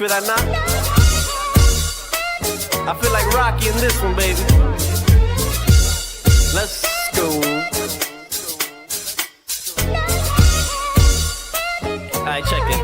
feel that knock? I feel like Rocky in this one, baby. Let's go. Alright, check it.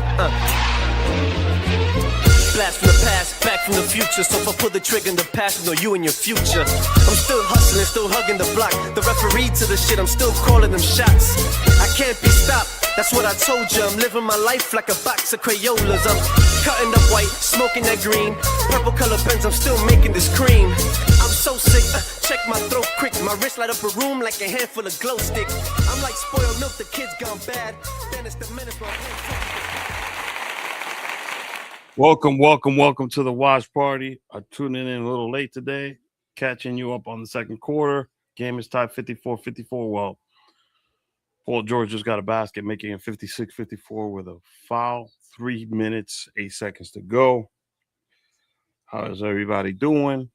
Blast from the past, back from the future. So if I pull the trigger in the past, you know you and your future. I'm still hustling, still hugging the block. The referee to the shit, I'm still calling them shots. I can't be stopped. That's what I told you, I'm living my life like a box of Crayolas. I'm cutting up white, smoking that green. Purple color pens, I'm still making this cream. I'm so sick, check my throat quick. My wrist light up a room like a handful of glow stick. I'm like spoiled milk, the kids gone bad. Then it's the menace. Welcome to the watch party. I'm tuning in a little late today, catching you up on the second quarter. Game is tied 54-54. Well, Paul George just got a basket, making it 56-54 with a foul. 3 minutes, 8 seconds to go. How is everybody doing?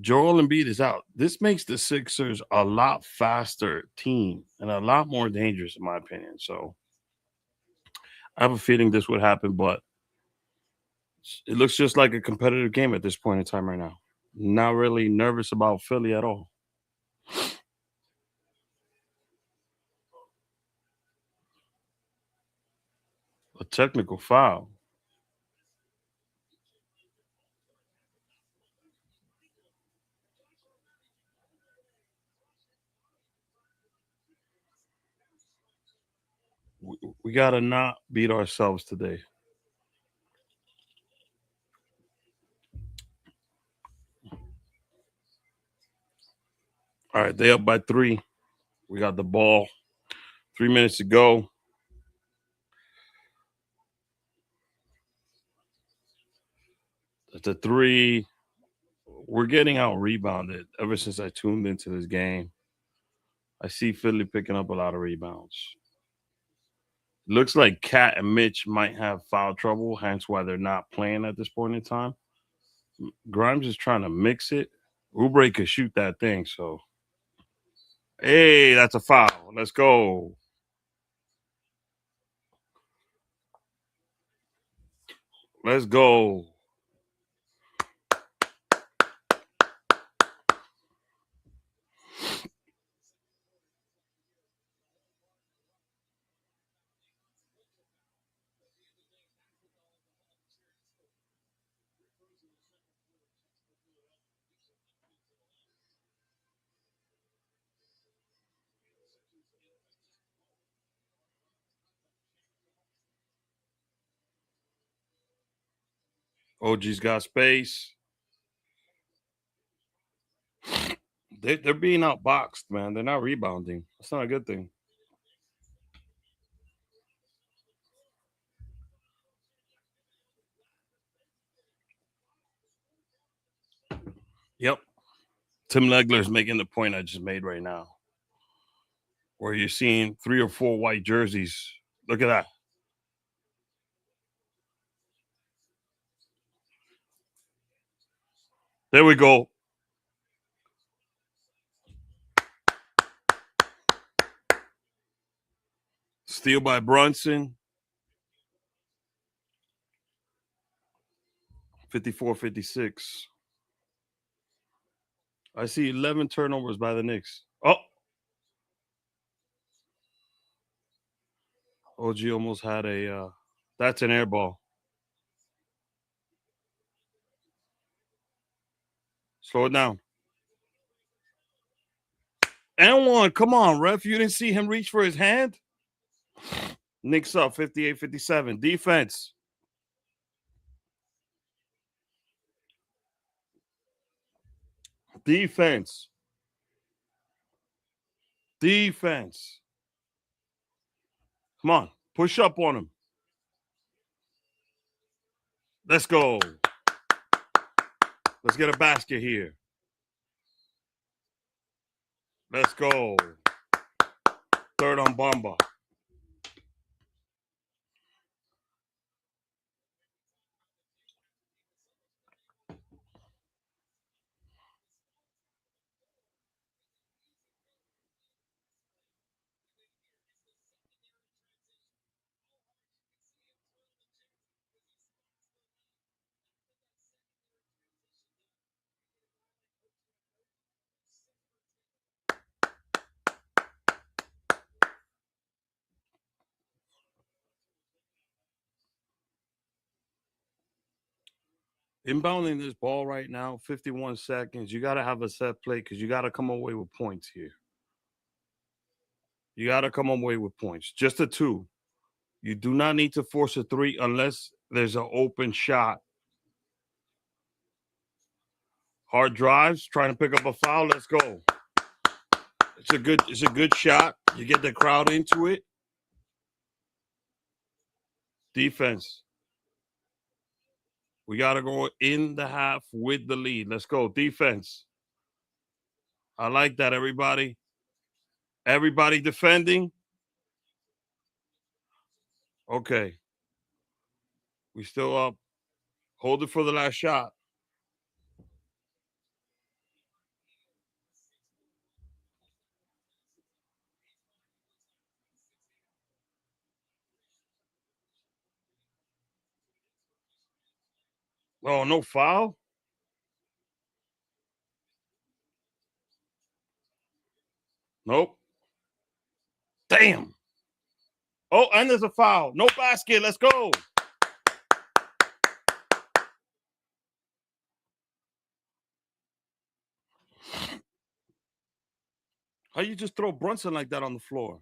Joel Embiid is out. This makes the Sixers a lot faster team and a lot more dangerous, in my opinion. So I have a feeling this would happen, but it looks just like a competitive game at this point in time right now. Not really nervous about Philly at all. A technical foul. We got to not beat ourselves today. All right, they up by 3. We got the ball. 3 minutes to go. That's a 3. We're getting out rebounded ever since I tuned into this game. I see Philly picking up a lot of rebounds. Looks like Cat and Mitch might have foul trouble, hence why they're not playing at this point in time. Grimes is trying to mix it. Oubre could shoot that thing, so. Hey, that's a foul. Let's go. Let's go. OG's got space. They're being outboxed, man. They're not rebounding. That's not a good thing. Yep. Tim Legler's making the point I just made right now, where you're seeing 3 or 4 white jerseys. Look at that. There we go. Steal by Brunson. 54-56. I see 11 turnovers by the Knicks. Oh. OG almost had a that's an air ball. Slow it down. And one. Come on, ref. You didn't see him reach for his hand? Knicks up 58-57. Defense. Defense. Defense. Come on. Push up on him. Let's go. Let's get a basket here. Let's go. Third on Bamba. inbounding this ball right now, 51 seconds. You got to have a set play because you got to come away with points here. You got to come away with points. Just a 2. You do not need to force a 3 unless there's an open shot. Hard drives, trying to pick up a foul. Let's go. It's a good shot. You get the crowd into it. Defense. We got to go in the half with the lead. Let's go. Defense. I like that, everybody. Everybody defending. Okay. We still up. Hold it for the last shot. Oh, no foul? Nope. Damn. Oh, and there's a foul. No basket. Let's go. How you just throw Brunson like that on the floor?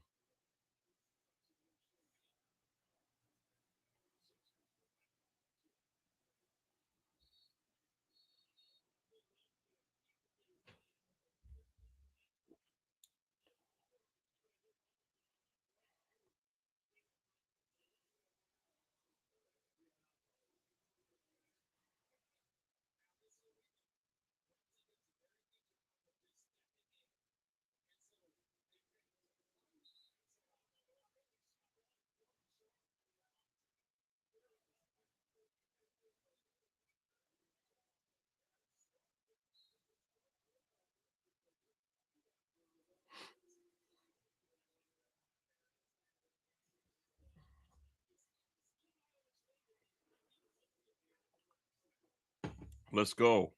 Let's go.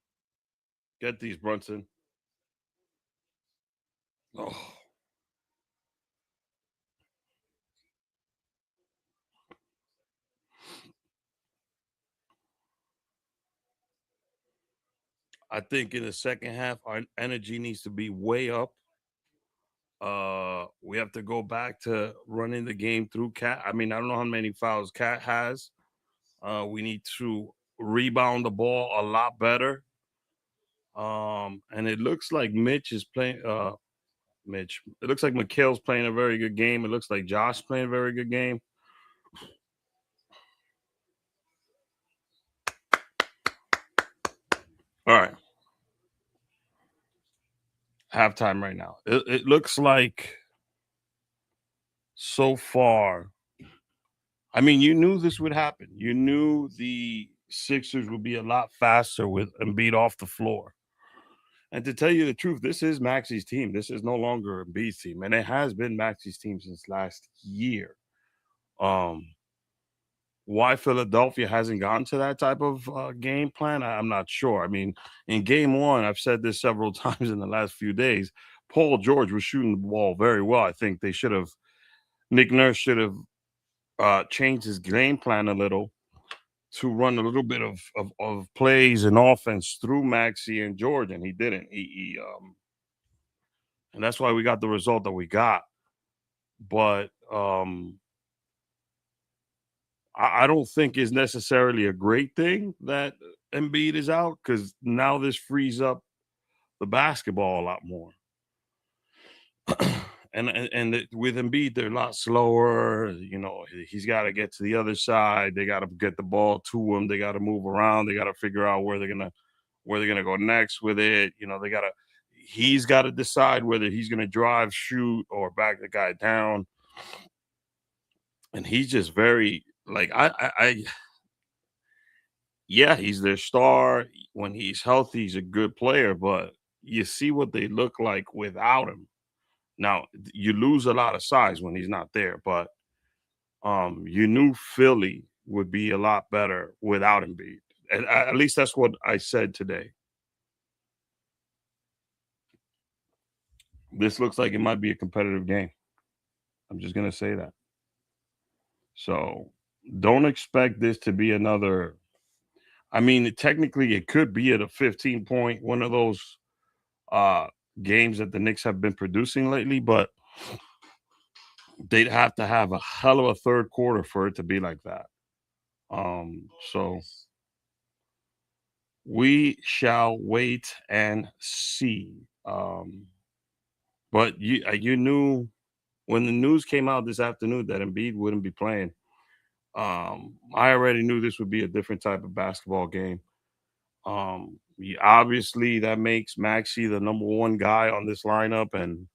Get these, Brunson. Oh. I think in the second half, our energy needs to be way up. We have to go back to running the game through Cat. I mean, I don't know how many fouls Cat has. We need to rebound the ball a lot better. And it looks like Mitch is playing. Mitch. It looks like Mikhail's playing a very good game. It looks like Josh playing a very good game. All right. Halftime right now. It looks like so far. I mean, you knew this would happen. You knew the Sixers would be a lot faster with Embiid off the floor. And to tell you the truth, this is Maxi's team. This is no longer Embiid's team, and it has been Maxi's team since last year. Why Philadelphia hasn't gone to that type of game plan, I'm not sure. I mean, in game 1, I've said this several times in the last few days, Paul George was shooting the ball very well. I think they should have Nick Nurse should have changed his game plan a little to run a little bit of plays and offense through Maxi and George, and he didn't. And that's why we got the result that we got. But I don't think is necessarily a great thing that Embiid is out because now this frees up the basketball a lot more. and with Embiid, they're a lot slower. You know, he's got to get to the other side. They got to get the ball to him. They got to move around. They got to figure out where they're gonna go next with it. You know, he's got to decide whether he's gonna drive, shoot, or back the guy down. And he's just very like yeah, he's their star. When he's healthy, he's a good player, but you see what they look like without him. Now, you lose a lot of size when he's not there, but you knew Philly would be a lot better without Embiid. And at least that's what I said today. This looks like it might be a competitive game. I'm just going to say that. So don't expect this to be another. I mean, technically, it could be at a 15-point, one of those uh, games that the Knicks have been producing lately, but they'd have to have a hell of a third quarter for it to be like that. So we shall wait and see. But you knew when the news came out this afternoon that Embiid wouldn't be playing. I already knew this would be a different type of basketball game. Obviously, that makes Maxey the number one guy on this lineup, and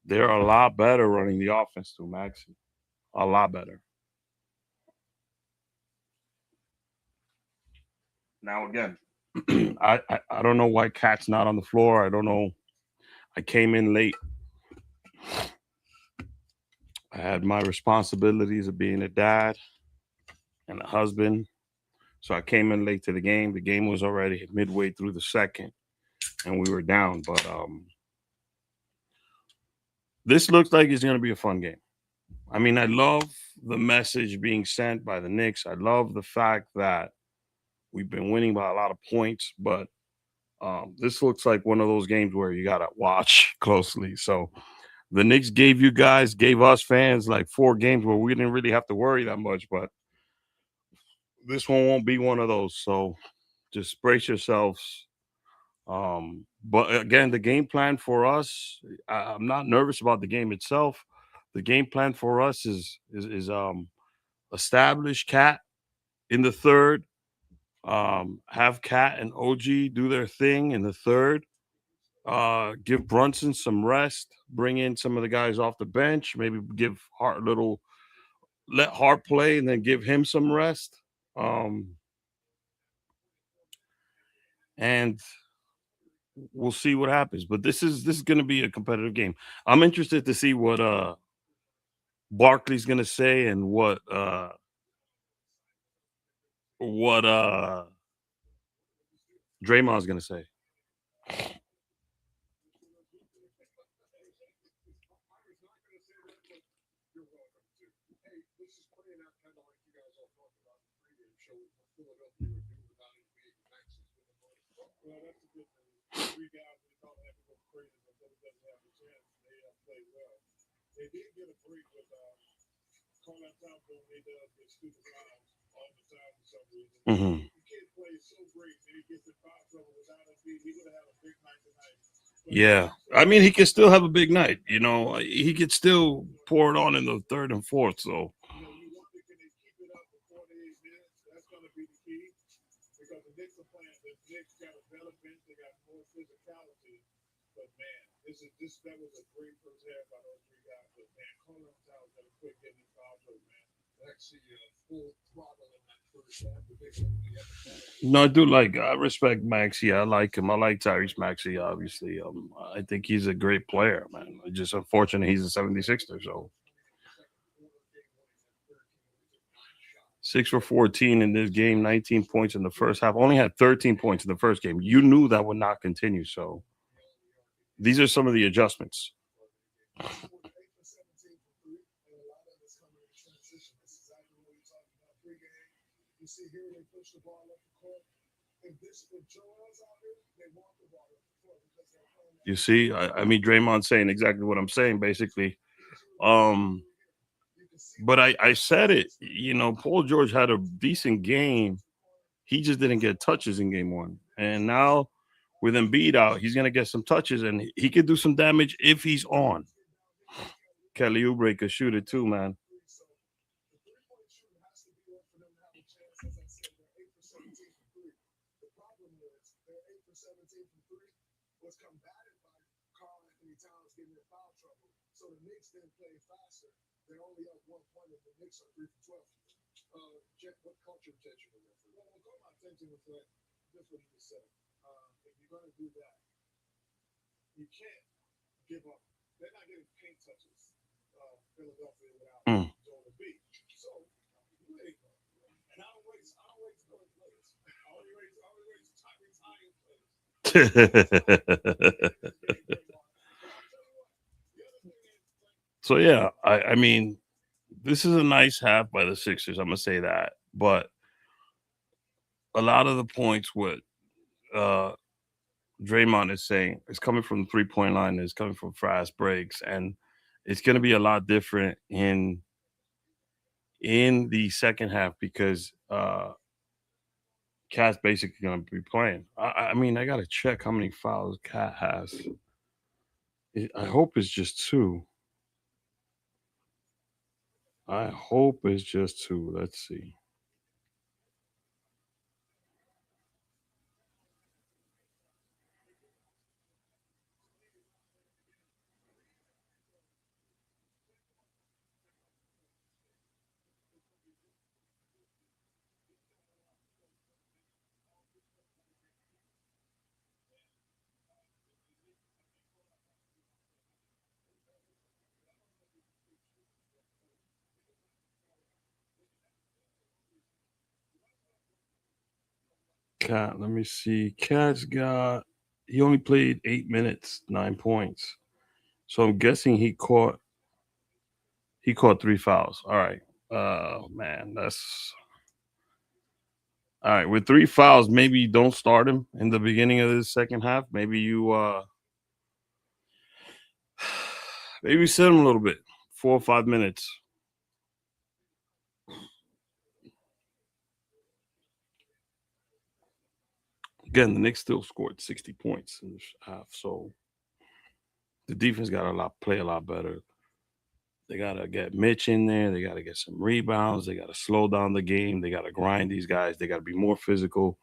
they're a lot better running the offense through Maxey. A lot better. Now again, I don't know why Cat's not on the floor. I don't know. I came in late. I had my responsibilities of being a dad and a husband. So I came in late to the game. The game was already midway through the second, and we were down. But this looks like it's going to be a fun game. I mean, I love the message being sent by the Knicks. I love the fact that we've been winning by a lot of points, but this looks like one of those games where you got to watch closely. So the Knicks gave us fans like 4 games where we didn't really have to worry that much, but this one won't be one of those. So just brace yourselves. But again, the game plan for us, I'm not nervous about the game itself. The game plan for us is establish Cat in the third, have Cat and OG do their thing in the third, give Brunson some rest, bring in some of the guys off the bench, maybe give Hart a little, let Hart play, and then give him some rest. And we'll see what happens. But this is going to be a competitive game. I'm interested to see what Barkley's going to say and what Draymond's going to say. Mhm. Yeah, I mean, he could still have a big night. You know, he could still pour it on in the third and fourth. So no, I do like. I respect Maxi. I like him. I like Tyrese Maxey. Obviously, I think he's a great player, man. It's just unfortunate he's a 76er. So 6 for 14 in this game, 19 points in the first half. Only had 13 points in the first game. You knew that would not continue. So these are some of the adjustments. You see, I mean, Draymond saying exactly what I'm saying, basically. Um, but I said it. You know, Paul George had a decent game. He just didn't get touches in game one, and now with Embiid out, he's gonna get some touches, and he could do some damage if he's on. Kelly Oubre could shoot it too, man. Mm. So yeah, I mean, this is a nice half by the Sixers. I'm gonna say that, but a lot of the points what Draymond is saying is coming from the 3-point line, is coming from fast breaks, and it's going to be a lot different in the second half because Cat's basically going to be playing. I mean, I got to check how many fouls Cat has. I hope it's just two. I hope it's just two. Let's see. Cat, let me see. He only played 8 minutes, 9 points. So I'm guessing he caught 3 fouls. All right. Man, that's all right. With 3 fouls, maybe you don't start him in the beginning of the second half. Maybe you maybe sit him a little bit, 4 or 5 minutes. Again, the Knicks still scored 60 points in this half, so the defense got to play a lot better. They got to get Mitch in there. They got to get some rebounds. They got to slow down the game. They got to grind these guys. They got to be more physical,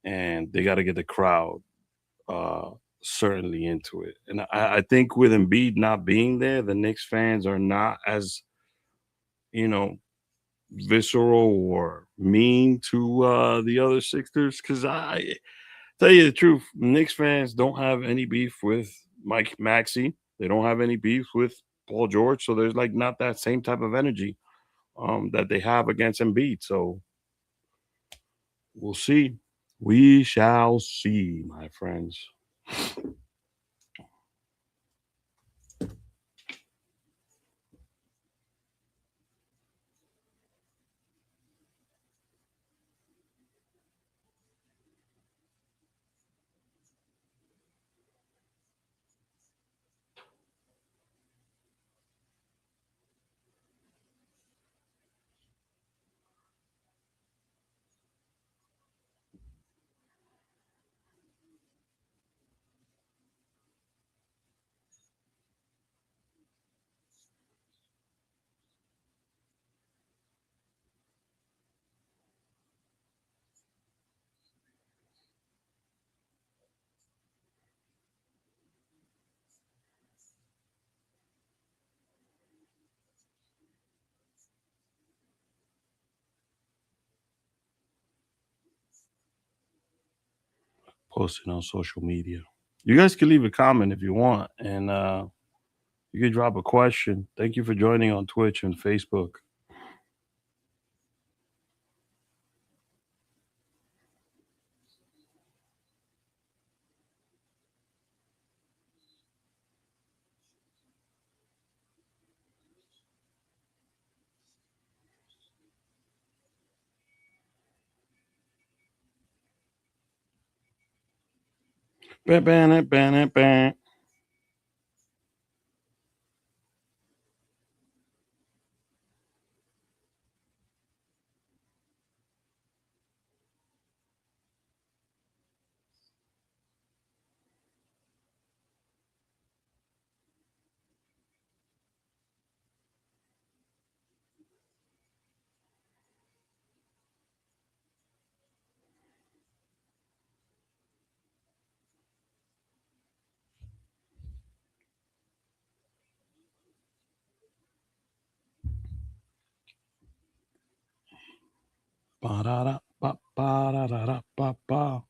and they got to get the crowd uh, certainly into it. And I think with Embiid not being there, the Knicks fans are not as you know visceral or mean to the other Sixers. Because I tell you the truth, Knicks fans don't have any beef with Mike Maxey. They don't have any beef with Paul George. So there's like not that same type of energy that they have against Embiid. So we'll see. We shall see, my friends. Posting on social media. You guys can leave a comment if you want, and you can drop a question. Thank you for joining on Twitch and Facebook. Ban, ban, it, ban, it, ban. Ba-da-da, ba, ba-da-da-da, ba, ba.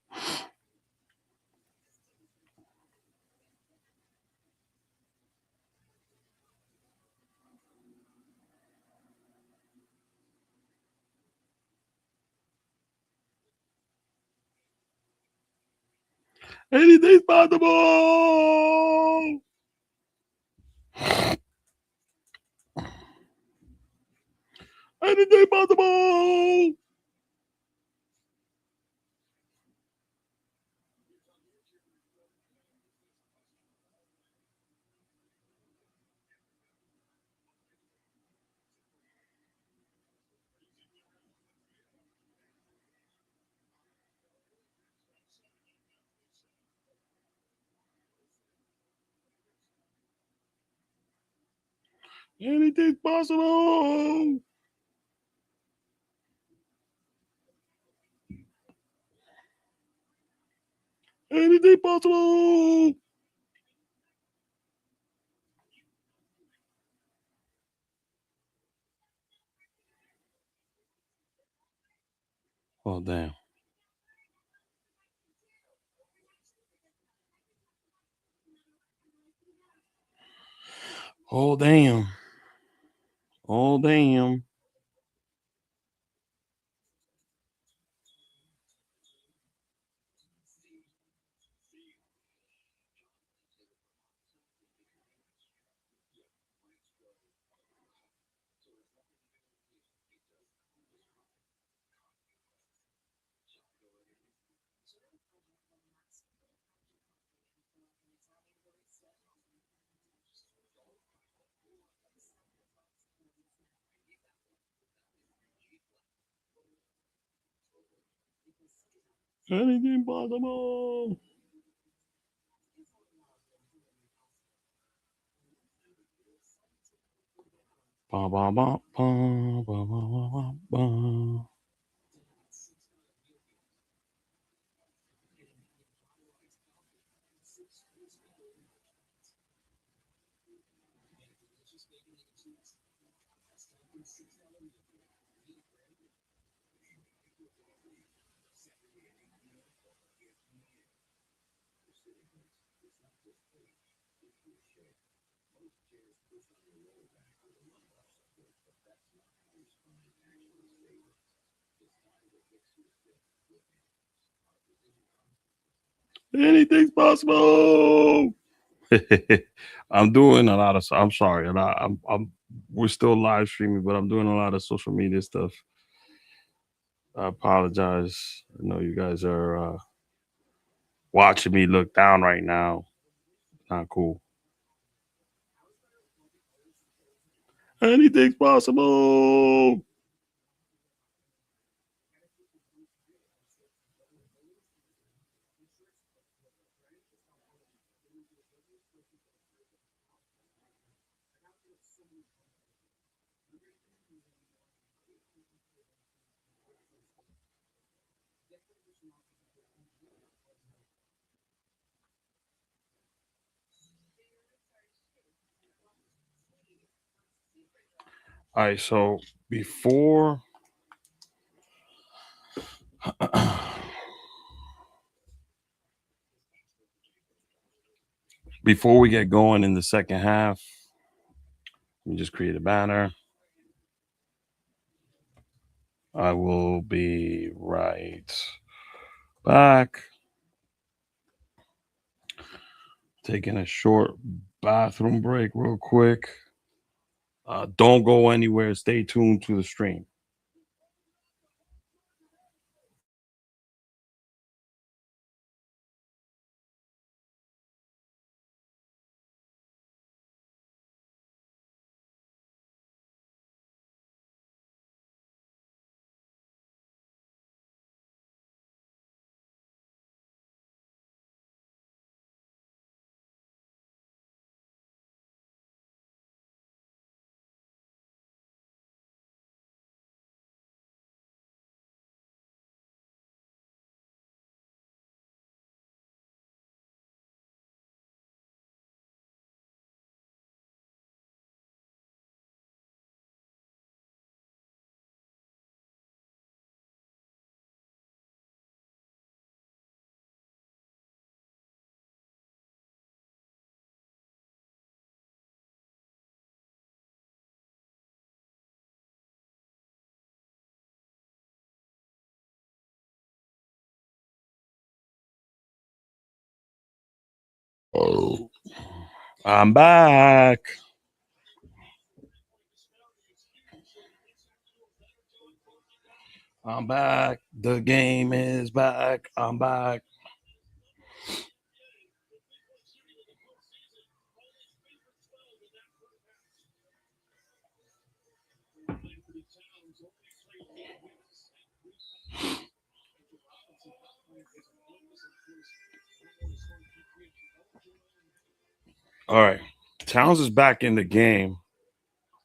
Anything's possible. Anything possible. Anything's possible. Anything possible. Oh, damn. Oh, damn. Oh, damn. Anything possible. Ba, ba, ba, ba, ba, ba, ba, ba. Anything's possible. I'm doing a lot of. I'm sorry, and I'm. We're still live streaming, but I'm doing a lot of social media stuff. I apologize. I know you guys are watching me look down right now. Not cool. Anything's possible. All right, so before before we get going in the second half, let me just create a banner. I will be right back. Taking a short bathroom break, real quick. Don't go anywhere. Stay tuned to the stream. Oh, I'm back. I'm back. The game is back. I'm back. All right. Towns is back in the game.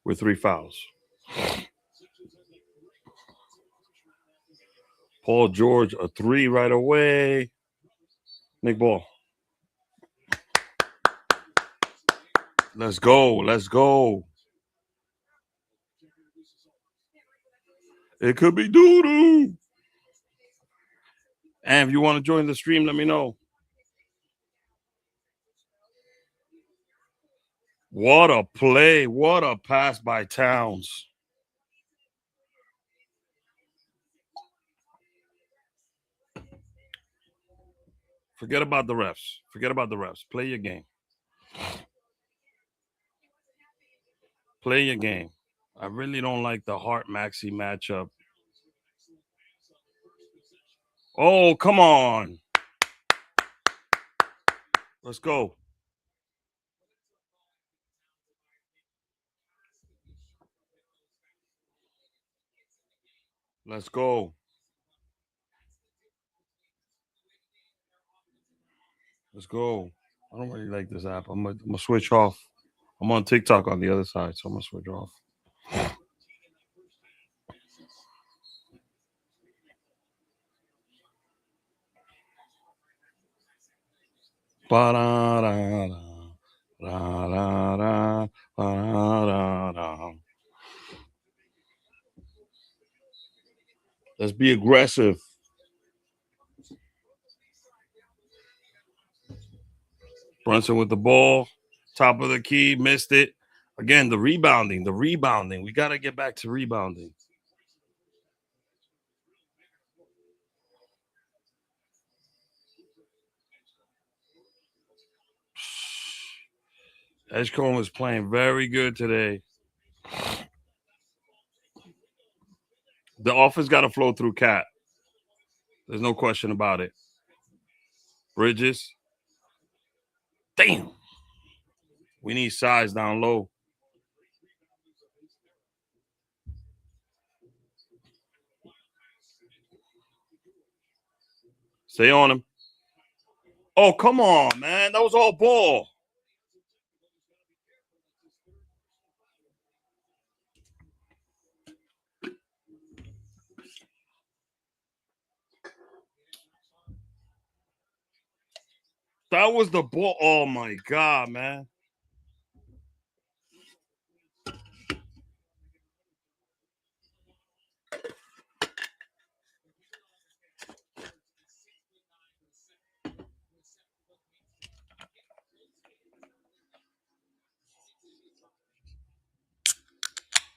with 3 fouls. Paul George, a 3 right away. Nick Ball. Let's go. Let's go. It could be doo-doo. And if you want to join the stream, let me know. What a play. What a pass by Towns. Forget about the refs. Forget about the refs. Play your game. Play your game. I really don't like the Hart-Maxey matchup. Oh, come on. Let's go. Let's go. Let's go. I don't really like this app. I'm gonna switch off. I'm on TikTok on the other side, so I'm gonna switch off. Let's be aggressive. Brunson with the ball, top of the key, missed it. Again, the rebounding. We got to get back to rebounding. Edgecombe is playing very good today. The offense got to flow through Cat. There's no question about it. Bridges. Damn. We need size down low. Stay on him. Oh, come on, man. That was all ball. That was the ball. Oh, my God, man.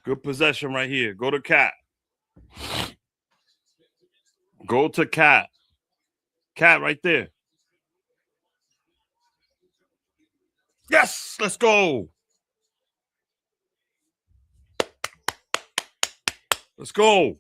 Good possession right here. Go to Cat. Go to Cat. Cat right there. Yes, let's go. Let's go.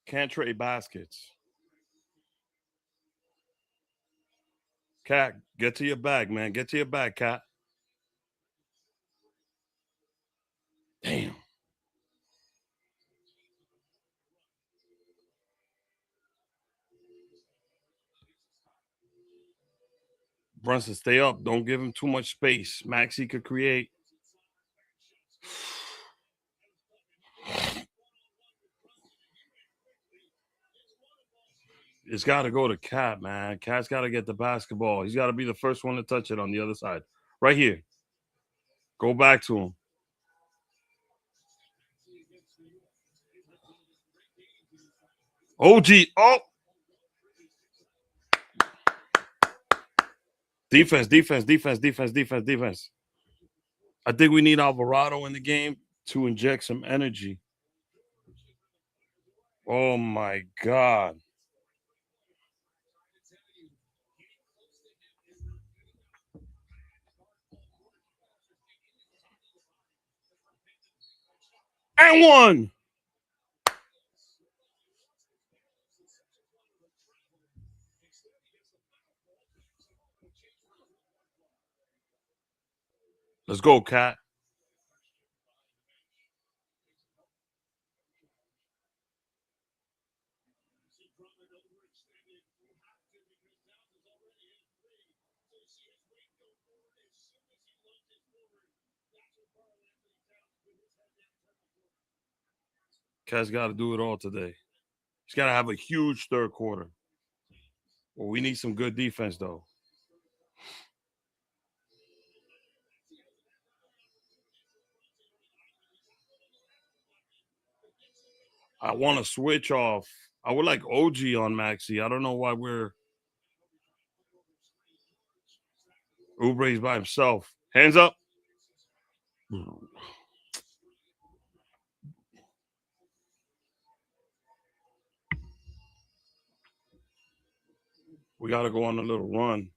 Can't trade baskets. Cat, get to your bag, man. Get to your bag, Cat. Damn. Brunson, stay up. Don't give him too much space. Maxey could create. It's got to go to Cat, man. Cat's got to get the basketball. He's got to be the first one to touch it on the other side. Right here. Go back to him. OG. Oh. Defense. I think we need Alvarado in the game to inject some energy. Oh, my God. And one. Let's go, Cat. Cat's got to do it all today. He's got to have a huge third quarter. Well, we need some good defense, though. I want to switch off. I would like OG on Maxi. I don't know why we're Oubre's by himself. Hands up. We got to go on a little run.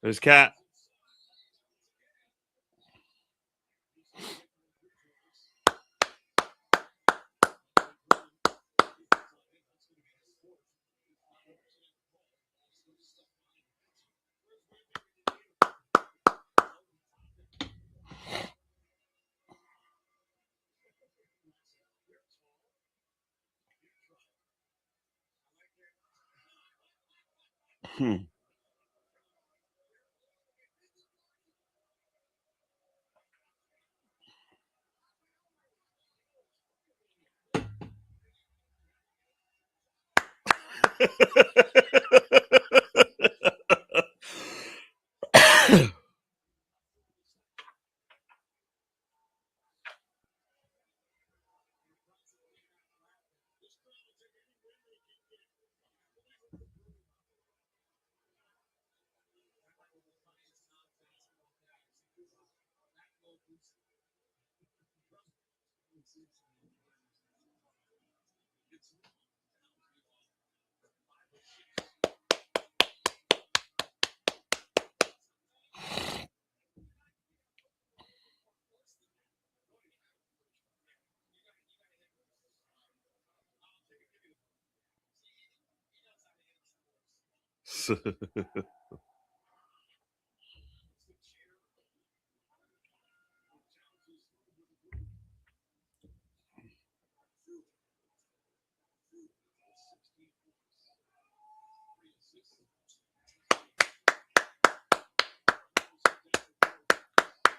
There's Cat.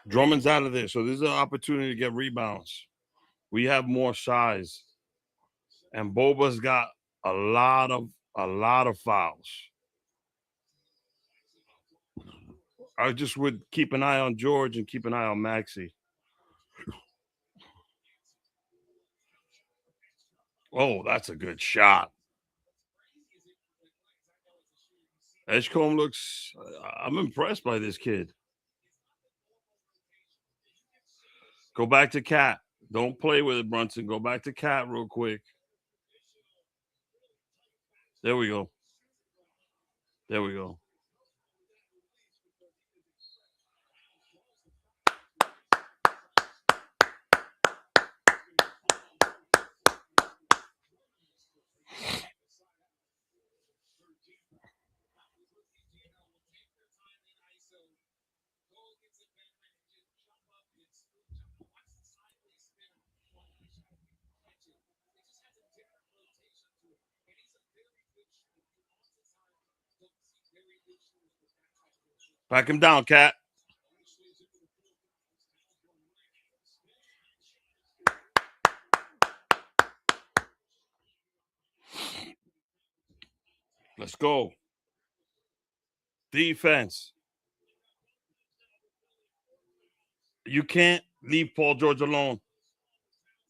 Drummond's out of there, so this is an opportunity to get rebounds. We have more size, and Boba's got a lot of fouls. I just would keep an eye on George and keep an eye on Maxi. Oh, that's a good shot. Edgecombe looks. I'm impressed by this kid. Go back to Cat. Don't play with it, Brunson. Go back to Cat real quick. There we go. There we go. Back him down, Cat. Let's go. Defense. You can't leave Paul George alone.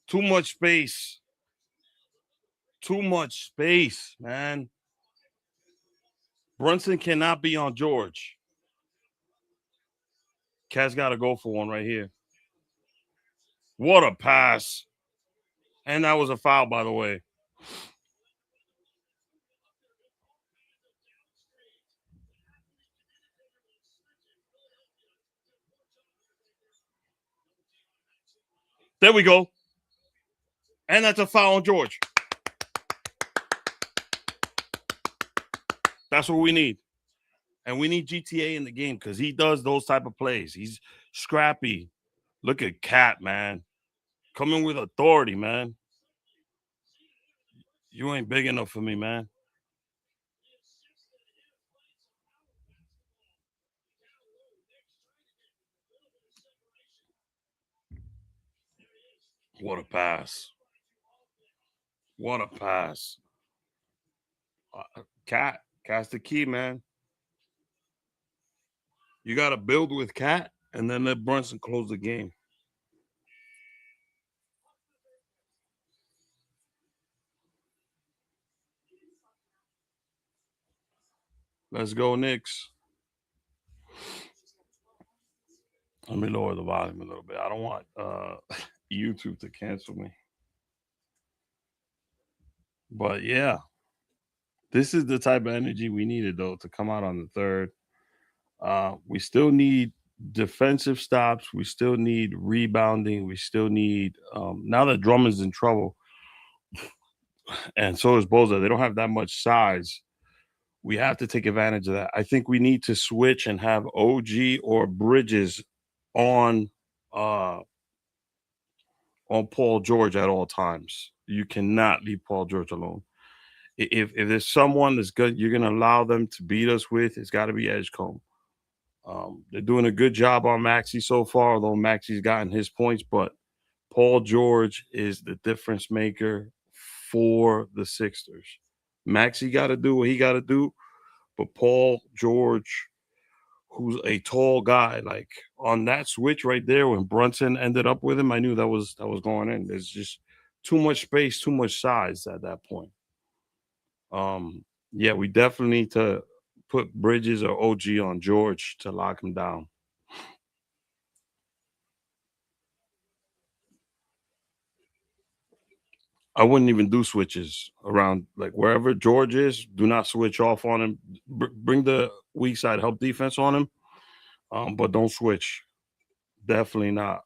Too much space. Too much space, man. Brunson cannot be on George. Cat's got to go for one right here. What a pass. And that was a foul, by the way. There we go. And that's a foul on George. That's what we need. And we need GTA in the game because he does those type of plays. He's scrappy. Look at Cat, man. Coming with authority, man. You ain't big enough for me, man. What a pass. What a pass. Cat's the key, man. You got to build with Cat and then let Brunson close the game. Let's go, Knicks. Let me lower the volume a little bit. I don't want YouTube to cancel me. But yeah, this is the type of energy we needed, though, to come out on the third. We still need defensive stops. We still need rebounding. We still need, now that Drummond's in trouble, and so is Boza, they don't have that much size. We have to take advantage of that. I think we need to switch and have OG or Bridges on Paul George at all times. You cannot leave Paul George alone. If there's someone that's good, you're going to allow them to beat us with, it's got to be Edgecombe. They're doing a good job on Maxey so far, although Maxey's gotten his points, but Paul George is the difference maker for the Sixers. Maxey got to do what he got to do, but Paul George, who's a tall guy, like on that switch right there when Brunson ended up with him, I knew that was going in. There's just too much space, too much size at that point. Yeah, we definitely need to put Bridges or OG on George to lock him down. I wouldn't even do switches around, like wherever George is. Do not switch off on him. Bring the weak side help defense on him, but don't switch. Definitely not.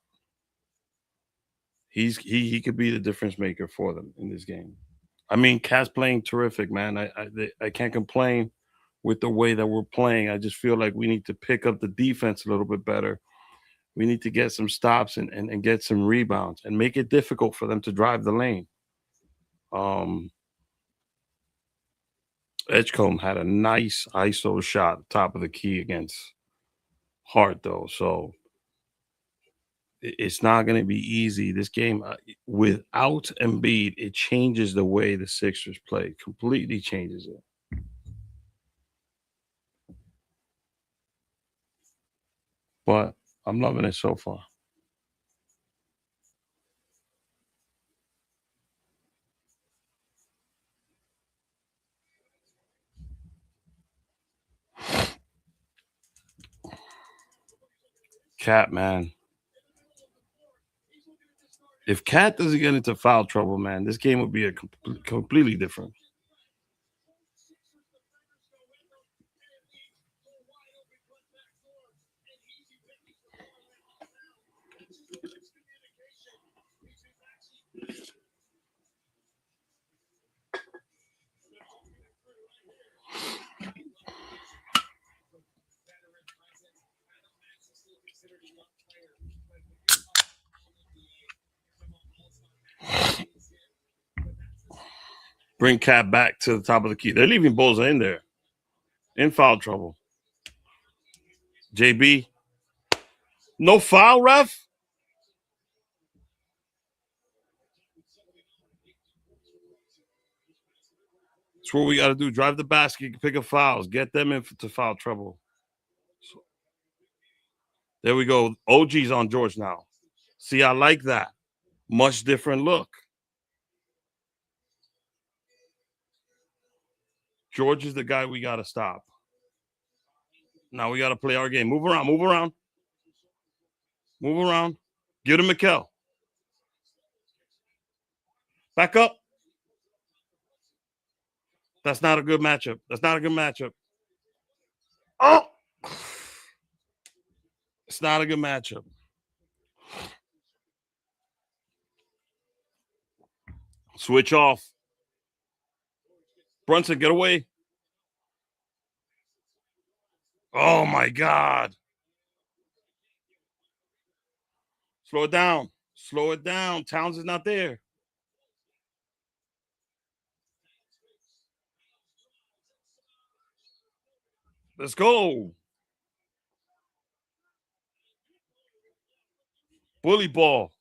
He could be the difference maker for them in this game. I mean, Cat's playing terrific, man. I can't complain with the way that we're playing. I just feel like we need to pick up the defense a little bit better. We need to get some stops and get some rebounds and make it difficult for them to drive the lane. Edgecombe had a nice ISO shot, top of the key against Hart, though. So it's not going to be easy. This game, without Embiid, it changes the way the Sixers play. Completely changes it. But I'm loving it so far. Cat, man. If Cat doesn't get into foul trouble, man, this game would be a completely different. Bring Cat back to the top of the key. They're leaving Boza in there, in foul trouble. JB, no foul, ref? That's what we got to do. Drive the basket, pick up fouls, get them into foul trouble. So, there we go. OG's on George now. See, I like that. Much different look. George is the guy we got to stop. Now we got to play our game. Move around, move around. Move around. Get him Mikal. Back up. That's not a good matchup. That's not a good matchup. Oh! It's not a good matchup. Switch off. Brunson, get away. Oh, my God. Slow it down. Slow it down. Towns is not there. Let's go. Bully ball.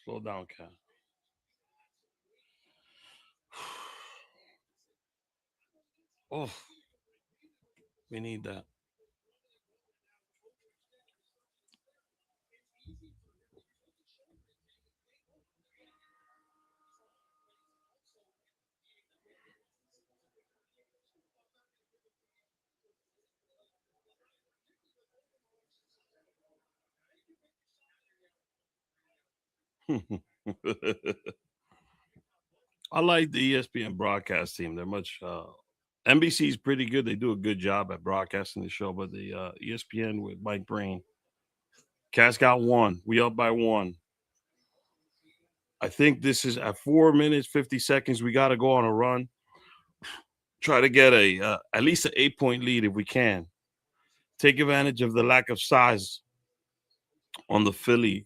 Slow down, Cat. Oh, we need that. I like the ESPN broadcast team. They're much NBC is pretty good. They do a good job at broadcasting the show, but the ESPN with Mike Breen, Cats got one. We up by one. I think this is at 4 minutes 50 seconds. We got to go on a run. Try to get a at least an 8 point lead if we can. Take advantage of the lack of size on the Philly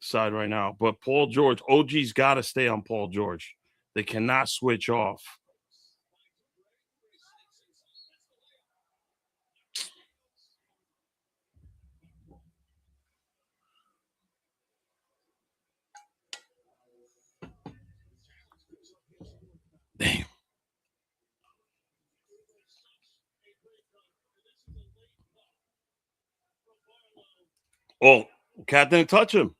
side right now. But Paul George, OG's got to stay on Paul George. They cannot switch off. Damn. Oh, Cat didn't touch him.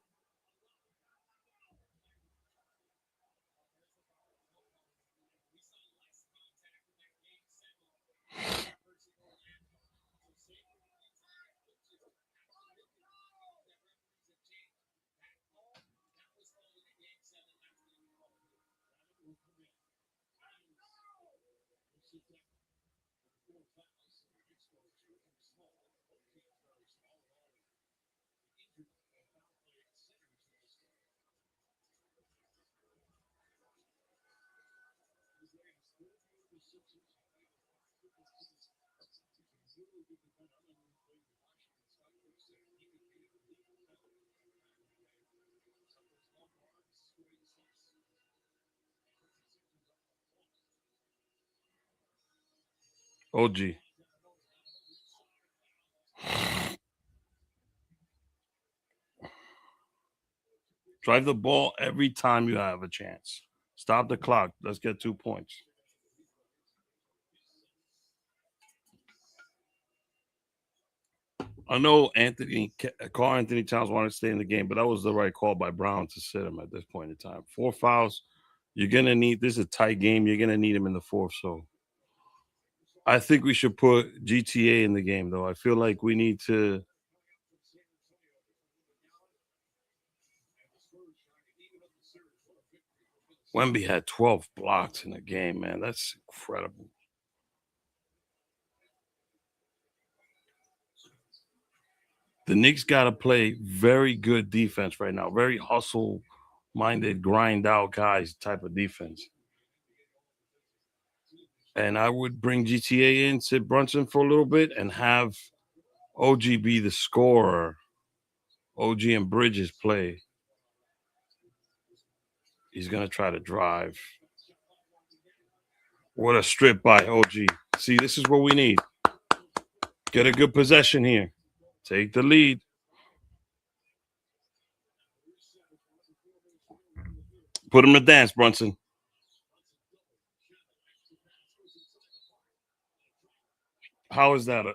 OG. Drive the ball every time you have a chance. Stop the clock. Let's get 2 points. I know Carl Anthony Towns wanted to stay in the game, but that was the right call by Brown to sit him at this point in time. 4 fouls. You're gonna need this is a tight game. You're gonna need him in the fourth. So I think we should put GTA in the game, though. I feel like we need to. Wemby had 12 blocks in the game, man. That's incredible. The Knicks got to play very good defense right now, very hustle minded, grind out guys type of defense. And I would bring GTA in, sit Brunson for a little bit, and have OG be the scorer. OG and Bridges play. He's going to try to drive. What a strip by OG. See, this is what we need. Get a good possession here. Take the lead. Put him to dance, Brunson. How is that?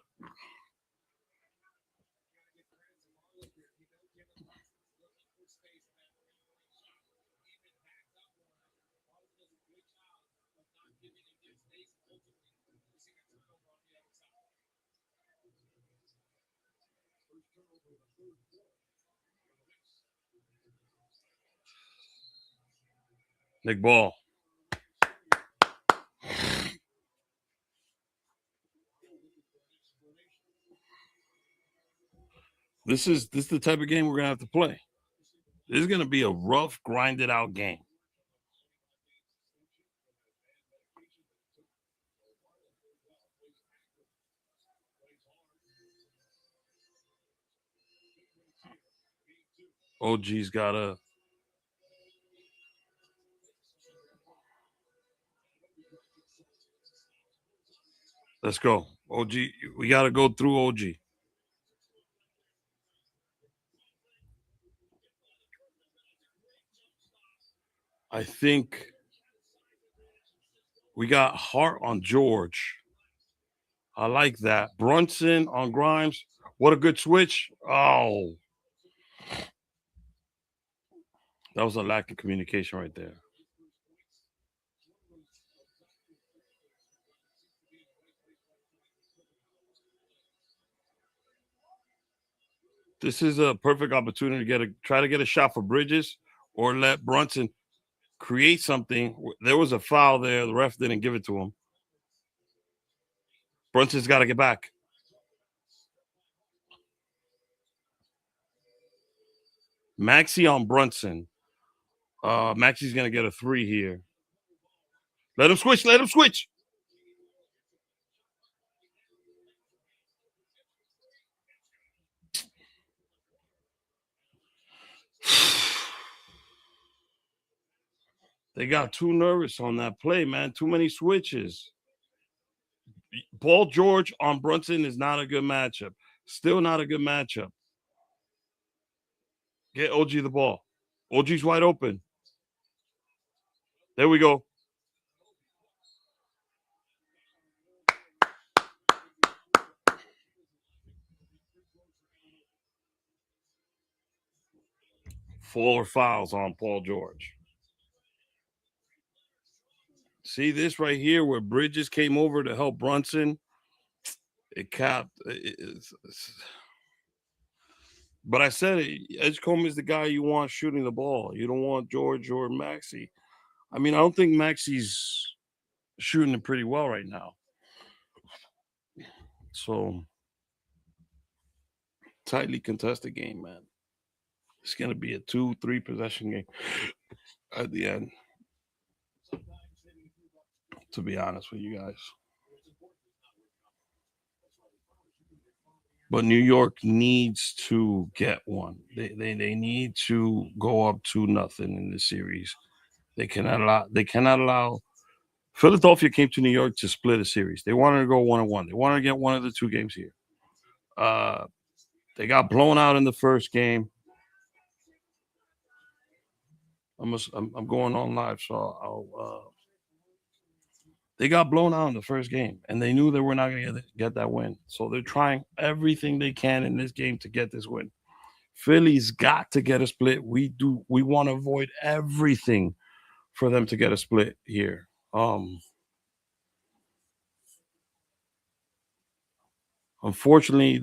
Nick Ball. This is the type of game we're gonna have to play. This is gonna be a rough, grinded out game. OG's gotta. Let's go. OG, we gotta go through OG. I think we got Hart on George. I like that. Brunson on Grimes. What a good switch. Oh, that was a lack of communication right there. This is a perfect opportunity to try to get a shot for Bridges or let Brunson create something. There was a foul there. The ref didn't give it to him. Brunson's got to get back. Maxey on Brunson. Maxey's going to get a 3 here. Let him switch. Let him switch. They got too nervous on that play, man. Too many switches. Paul George on Brunson is not a good matchup. Still not a good matchup. Get OG the ball. OG's wide open. There we go. Four fouls on Paul George. See this right here where Bridges came over to help Brunson? It capped. But I said it, Edgecombe is the guy you want shooting the ball. You don't want George or Maxey. I mean, I don't think Maxey's shooting it pretty well right now. So, tightly contested game, man. It's going to be a 2-3 possession game at the end, to be honest with you guys. But New York needs to get one. They need to go up 2-0 in the series. They cannot allow Philadelphia came to New York to split a series. They wanted to go 1-1. They wanted to get one of the 2 games here. They got blown out in the first game. I'm going on live, so I'll they got blown out in the first game, and they knew they were not going to get that win. So they're trying everything they can in this game to get this win. Philly's got to get a split. We want to avoid everything for them to get a split here. Unfortunately,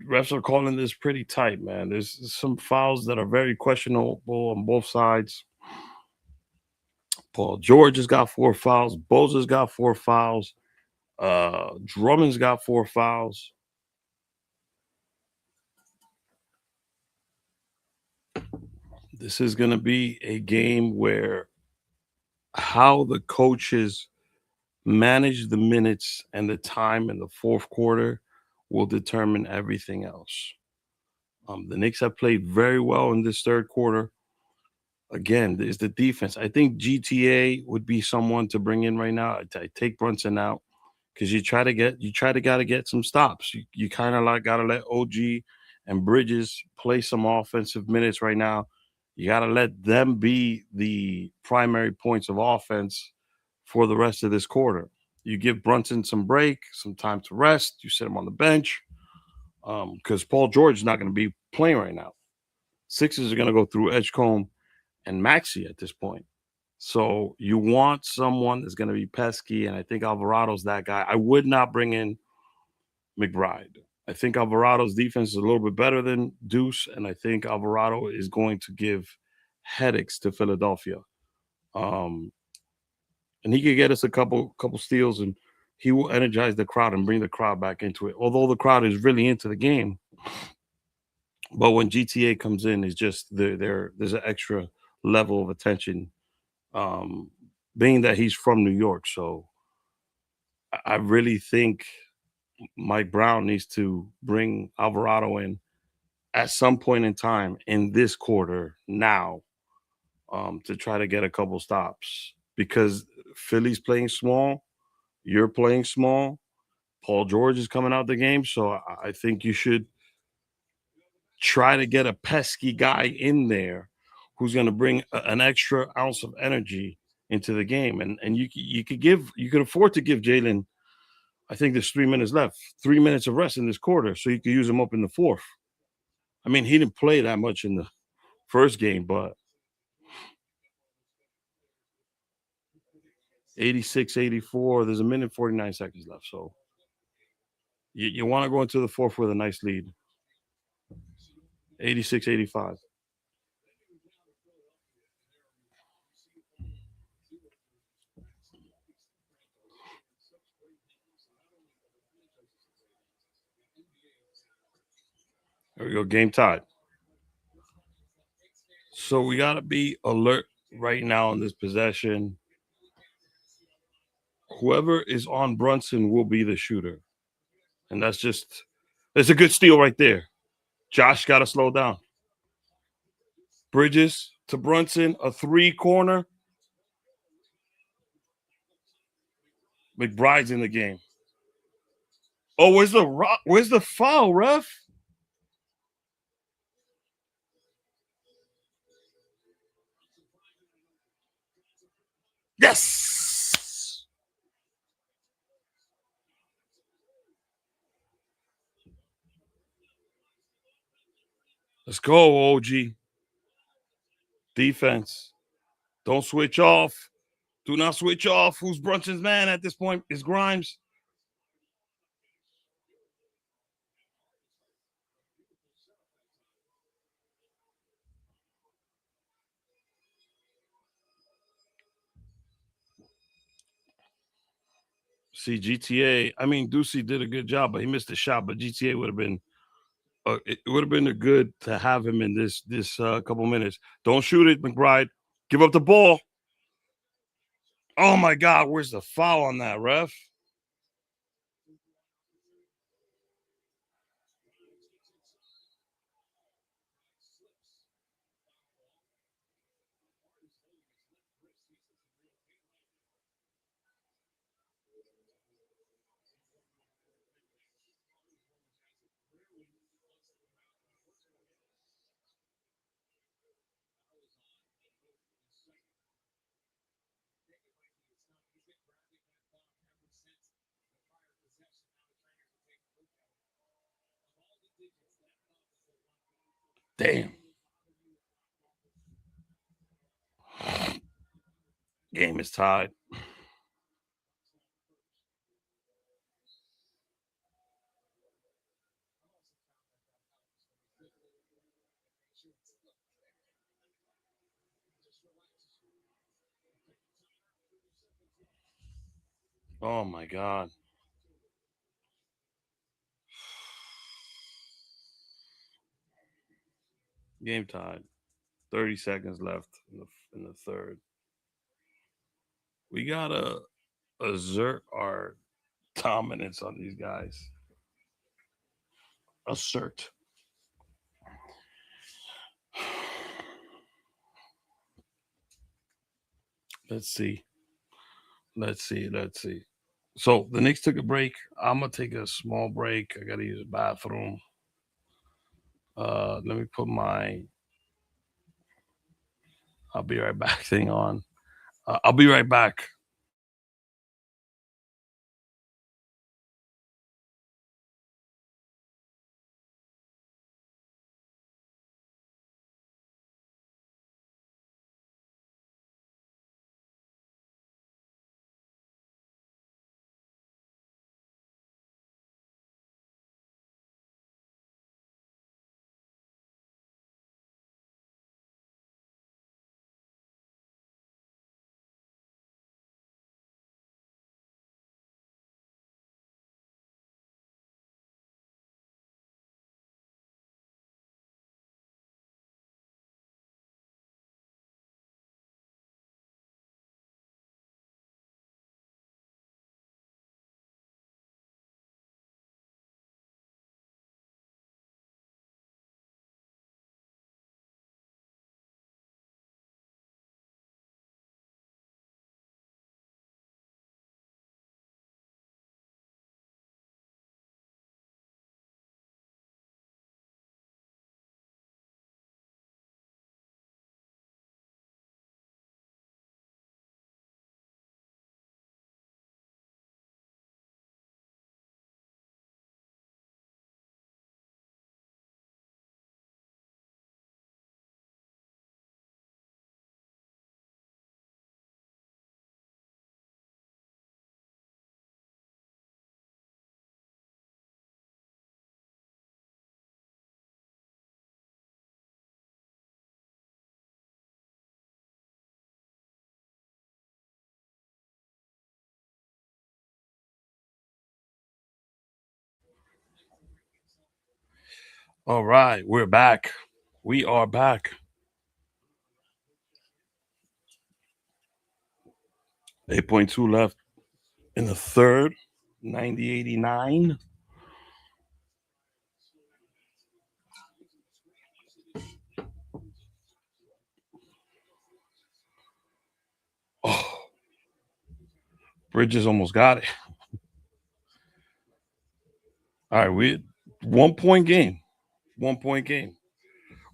refs are calling this pretty tight, man. There's some fouls that are very questionable on both sides. Paul George has got 4 fouls. Boza's got 4 fouls. Drummond's got 4 fouls. This is going to be a game where how the coaches manage the minutes and the time in the fourth quarter will determine everything else. The Knicks have played very well in this third quarter. Again, there's the defense. I think GTA would be someone to bring in right now. I take Brunson out because you got to get some stops. You kind of like got to let OG and Bridges play some offensive minutes right now. You got to let them be the primary points of offense for the rest of this quarter. You give Brunson some break, some time to rest. You sit him on the bench because Paul George is not going to be playing right now. Sixers are going to go through Edgecombe and Maxey at this point. So you want someone that's going to be pesky, and I think Alvarado's that guy. I would not bring in McBride. I think Alvarado's defense is a little bit better than Deuce, and I think Alvarado is going to give headaches to Philadelphia. And he could get us a couple steals, and he will energize the crowd and bring the crowd back into it. Although the crowd is really into the game, but when GTA comes in, it's just there's an extra level of attention, being that he's from New York. So I really think Mike Brown needs to bring Alvarado in at some point in time in this quarter now, to try to get a couple stops, because Philly's playing small, you're playing small, Paul George is coming out the game. So I think you should try to get a pesky guy in there who's going to bring an extra ounce of energy into the game, and you could afford to give Jalen. I think there's 3 minutes left, 3 minutes of rest in this quarter, so you could use him up in the fourth. I mean, he didn't play that much in the first game, but 86, 84. There's a minute 49 seconds left, so you want to go into the fourth with a nice lead. 86, 85. There we go, game tied. So we got to be alert right now in this possession. Whoever is on Brunson will be the shooter. And that's a good steal right there. Josh got to slow down. Bridges to Brunson, a 3-corner. McBride's in the game. Oh, where's the foul, ref? Yes. Let's go, OG. Defense. Don't switch off. Do not switch off. Who's Brunson's man at this point? Is Grimes. See, GTA. I mean, Ducey did a good job, but he missed a shot. But GTA would have been. It would have been good to have him in this couple minutes. Don't shoot it, McBride. Give up the ball. Oh my God, where's the foul on that, ref? Damn. Game is tied. Oh my God. Game tied. 30 seconds left in the third. We gotta assert our dominance on these guys. Assert. Let's see. Let's see. Let's see. So the Knicks took a break. I'm gonna take a small break. I gotta use the bathroom. Let me put my I'll be right back thing on. I'll be right back. All right, we're back. We are back. 8.2 left in the third. 90-89. Oh, Bridges almost got it. All right, we 1 point game. 1 point game.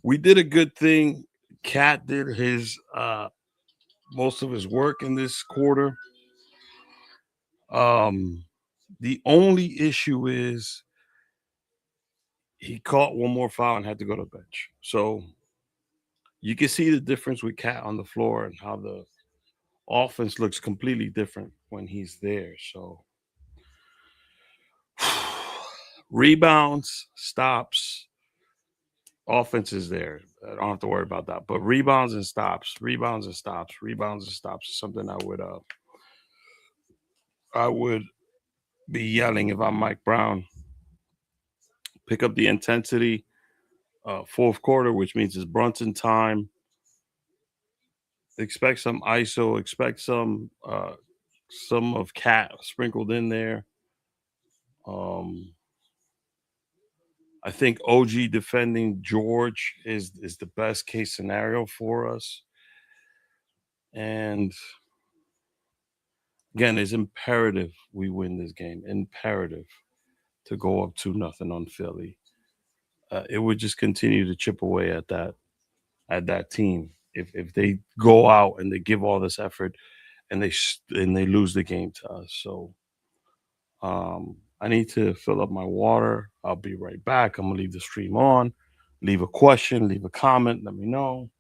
We did a good thing. Cat did his most of his work in this quarter. The only issue is he caught one more foul and had to go to the bench. So you can see the difference with Cat on the floor and how the offense looks completely different when he's there. So rebounds, stops, offense is there. I don't have to worry about that. But rebounds and stops, rebounds and stops, rebounds and stops is something I would be yelling if I'm Mike Brown. Pick up the intensity. Fourth quarter, which means it's Brunson time. Expect some ISO. Expect some of Cat sprinkled in there. I think OG defending George is the best case scenario for us. And again, it's imperative we win this game. Imperative to go up 2-0 on Philly. It would just continue to chip away at that team if they go out and they give all this effort and they lose the game to us. So I need to fill up my water. I'll be right back. I'm gonna leave the stream on. Leave a question, leave a comment, let me know.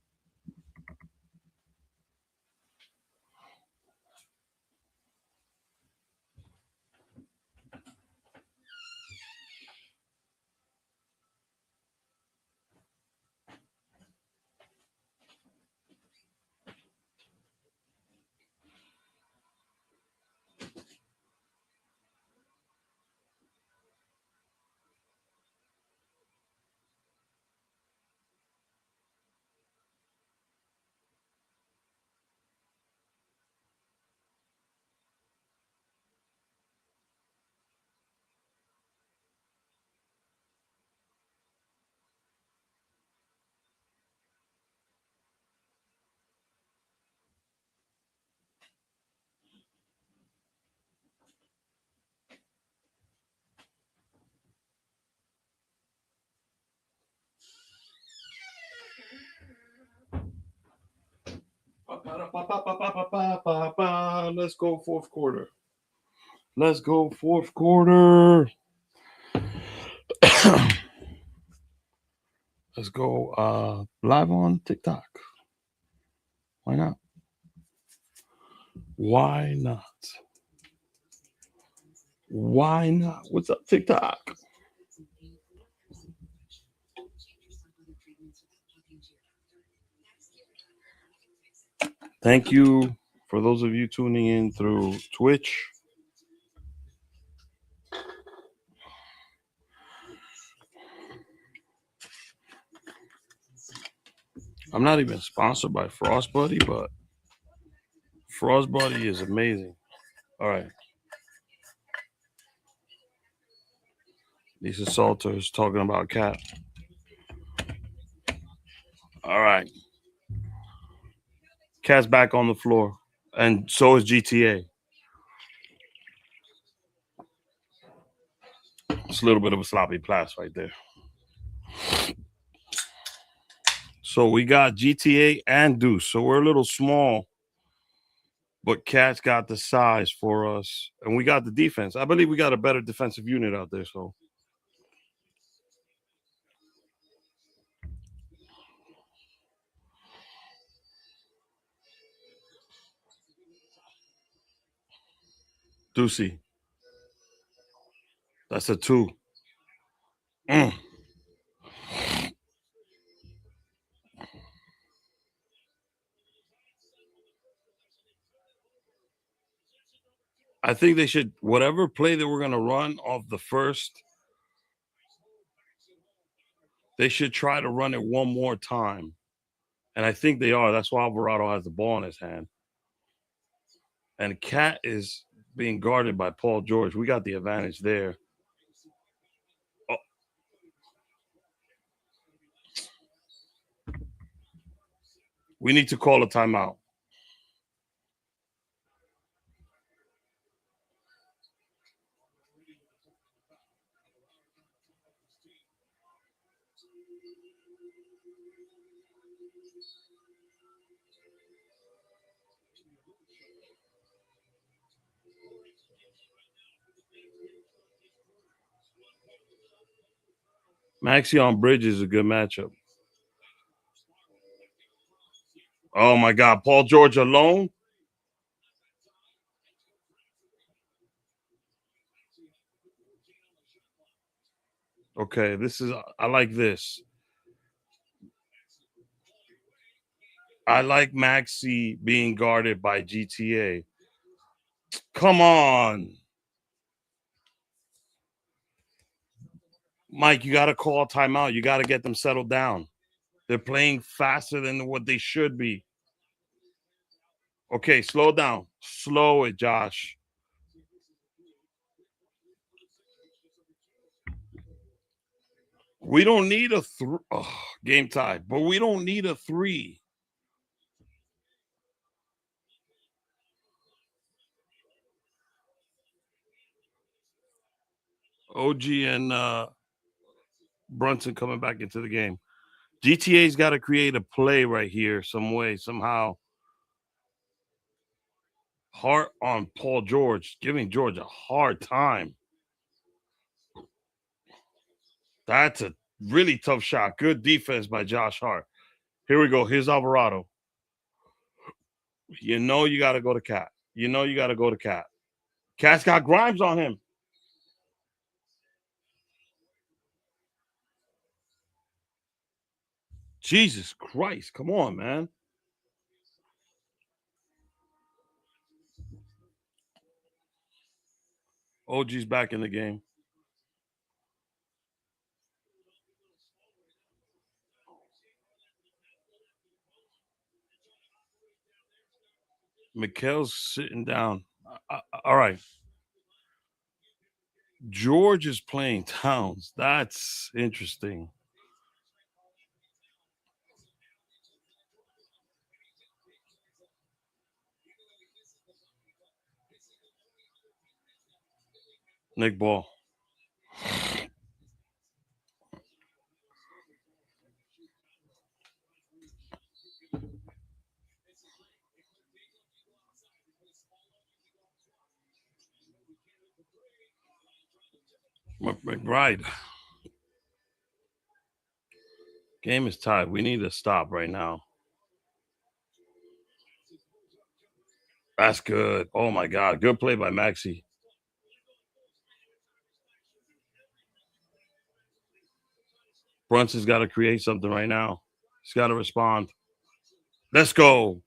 Let's go fourth quarter. Let's go fourth quarter. Let's go live on TikTok. Why not? Why not? Why not? What's up, TikTok? Thank you for those of you tuning in through Twitch. I'm not even sponsored by Frost Buddy, but Frost Buddy is amazing. All right. Lisa Salter is talking about Cat. All right. Cat's back on the floor, and so is GTA. It's a little bit of a sloppy pass right there. So we got GTA and Deuce. So we're a little small, but Cat's got the size for us, and we got the defense. I believe we got a better defensive unit out there. So Deucey, that's a 2. I think they should, whatever play that we're going to run off the first They should try to run it one more time. And I think they are. That's why Alvarado has the ball in his hand. And Cat is being guarded by Paul George. We got the advantage there. Oh. We need to call a timeout. Maxey on Bridge is a good matchup. Oh my God, Paul George alone? Okay, I like this. I like Maxey being guarded by GTA. Come on. Mike, you got to call timeout. You got to get them settled down. They're playing faster than what they should be. Okay, slow down. Slow it, Josh. We don't need a game tie, but we don't need a 3. OG and Brunson coming back into the game. GTA's got to create a play right here, some way, somehow. Hard on Paul George, giving George a hard time. That's a really tough shot. Good defense by Josh Hart. Here we go. Here's Alvarado. You know you got to go to Cat. You know you got to go to Cat. Cat's got Grimes on him. Jesus Christ. Come on, man. OG's back in the game. Mikel's sitting down. All right. George is playing Towns. That's interesting. Nick Ball. McBride. Game is tied. We need to stop right now. That's good. Oh my God. Good play by Maxey. Brunson's got to create something right now. He's got to respond. Let's go.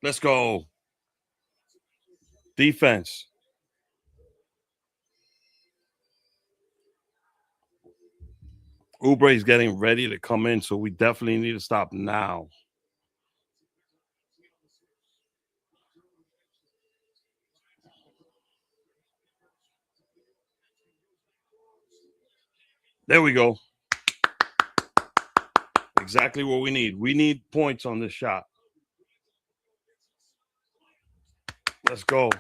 Let's go. Defense. Oubre is getting ready to come in, so we definitely need to stop now. There we go. Exactly what we need. We need points on this shot. Let's go.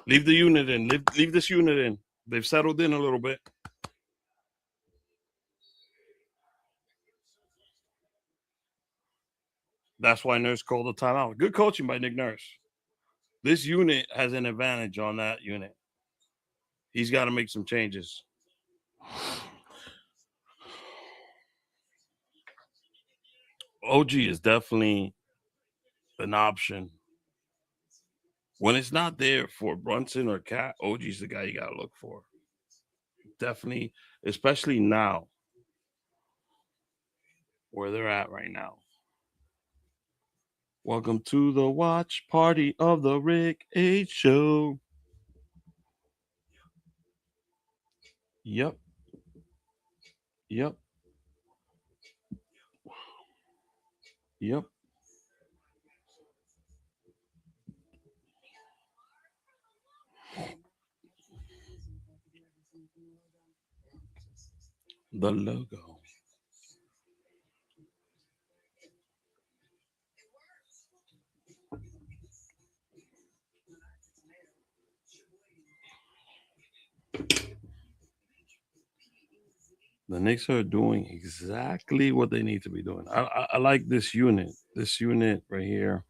Leave the unit in. Leave this unit in. They've settled in a little bit. That's why Nurse called a timeout. Good coaching by Nick Nurse. This unit has an advantage on that unit. He's got to make some changes. OG is definitely an option. When it's not there for Brunson or Cat, OG's the guy you got to look for. Definitely, especially now, where they're at right now. Welcome to the watch party of the Rick H Show. Yep. Yep. Yep. The logo. The Knicks are doing exactly what they need to be doing. I like this unit. This unit right here.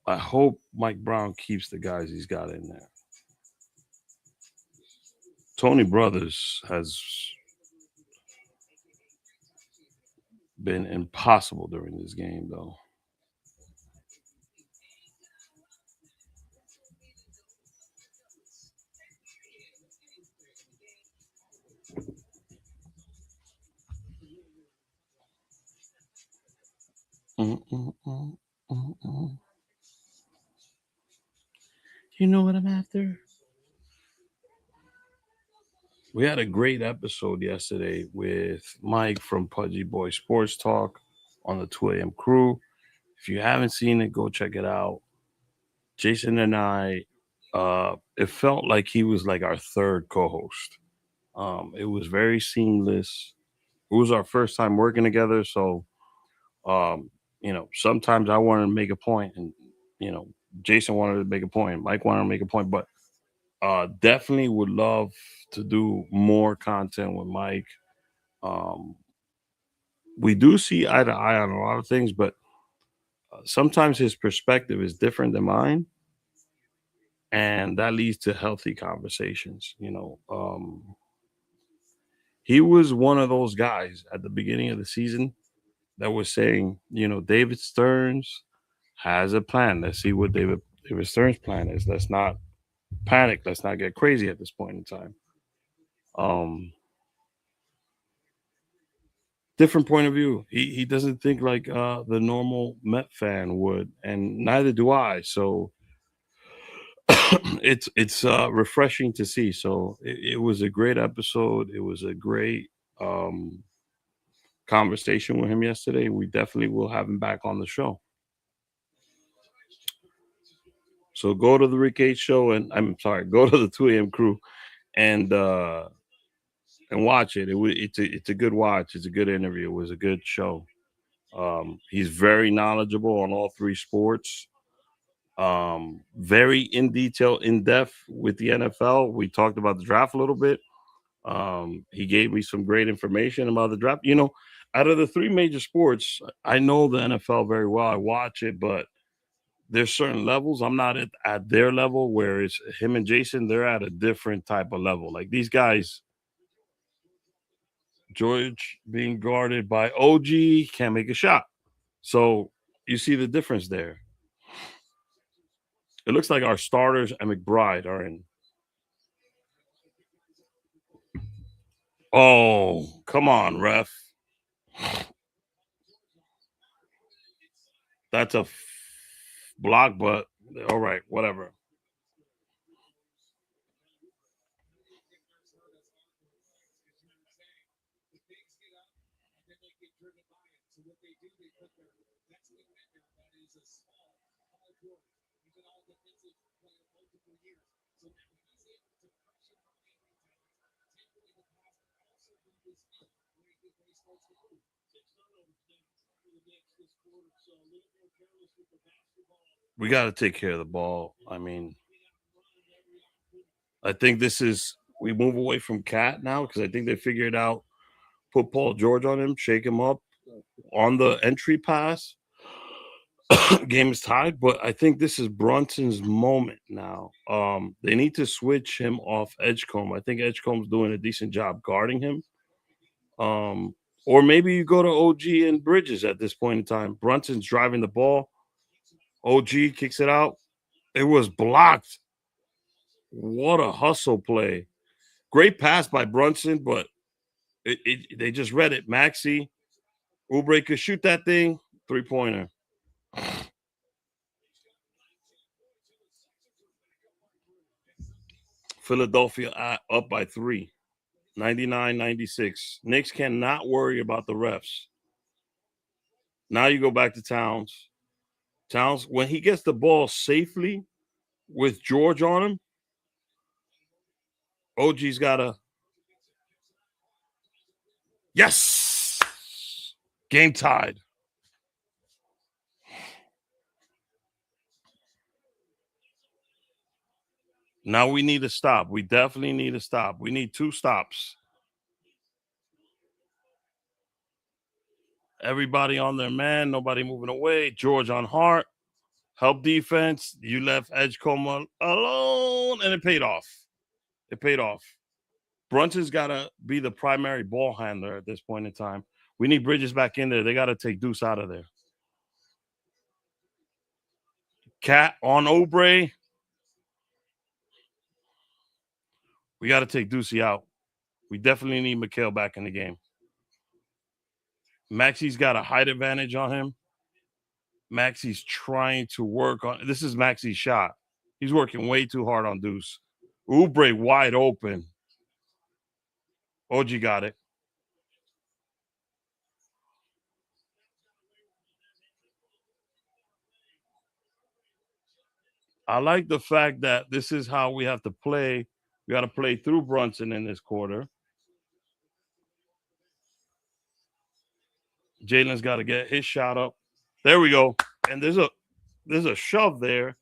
I hope Mike Brown keeps the guys he's got in there. Tony Brothers has been impossible during this game, though. Mm, mm, mm, mm, mm. You know what I'm after? We had a great episode yesterday with Mike from Pudgy Boy Sports Talk on the 2 a.m. crew. If you haven't seen it, go check it out. Jason and I, it felt like he was like our third co-host. It was very seamless. It was our first time working together, so sometimes I wanted to make a point, and you know, Jason wanted to make a point, Mike wanted to make a point, but definitely would love to do more content with Mike. Um, we do see eye to eye on a lot of things, but sometimes his perspective is different than mine, and that leads to healthy conversations. He was one of those guys at the beginning of the season that was saying, David Stearns has a plan. Let's see what David Stearns' plan is. Let's not panic. Let's not get crazy at this point in time. Um, Different point of view. He doesn't think like the normal Met fan would, and neither do I. So it's refreshing to see. So it was a great episode. It was a great conversation with him yesterday. We definitely will have him back on the show. So go to the Rick H show, and I'm sorry, go to the 2 a.m. crew and watch it. It's a good watch. It's a good interview. It was a good show. He's very knowledgeable on all three sports. Very in detail, in depth with the NFL. We talked about the draft a little bit. He gave me some great information about the draft. Out of the three major sports, I know the NFL very well. I watch it, but there's certain levels. I'm not at their level, whereas him and Jason, they're at a different type of level. Like these guys, George being guarded by OG, can't make a shot. So you see the difference there. It looks like our starters and McBride are in. Oh, come on, ref. That's a block, but all right, whatever. We got to take care of the ball. I mean, I think this is we move away from Cat now because I think they figured out put Paul George on him, shake him up on the entry pass. Game is tied, but I think this is Brunson's moment now. They need to switch him off Edgecombe. I think Edgecombe's doing a decent job guarding him. Um, or maybe you go to OG and Bridges at this point in time. Brunson's driving the ball. OG kicks it out. It was blocked. What a hustle play. Great pass by Brunson, but they just read it. Maxi, Oubre could shoot that thing. 3-pointer. Philadelphia up by 3. 99-96. Knicks cannot worry about the refs. Now you go back to Towns. Towns, when he gets the ball safely with George on him, OG's got to. Yes! Game tied. Now we need to stop. We definitely need to stop. We need 2 stops. Everybody on their man. Nobody moving away. George on Hart. Help defense. You left Edgecombe alone, and it paid off. It paid off. Brunson's got to be the primary ball handler at this point in time. We need Bridges back in there. They got to take Deuce out of there. Cat on Oubre. We got to take Deucey out. We definitely need Mikal back in the game. Maxi's got a height advantage on him. Maxi's trying to work on. This is Maxi's shot. He's working way too hard on Deuce. Oubre wide open. OG got it. I like the fact that this is how we have to play. We got to play through Brunson in this quarter. Jalen's got to get his shot up. There we go. And there's a shove there.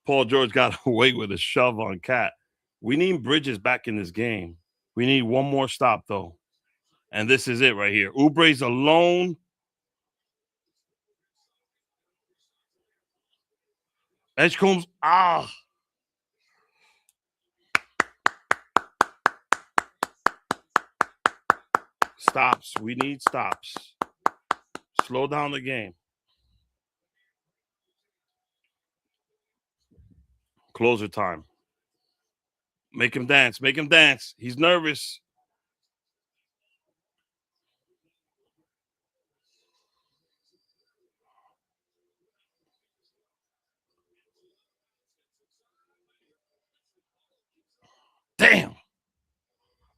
Paul George got away with a shove on Cat. We need Bridges back in this game. We need one more stop, though. And this is it right here. Oubre's alone. Edgecombe's, Stops. We need stops. Slow down the game. Closer time. Make him dance. Make him dance. He's nervous. Damn.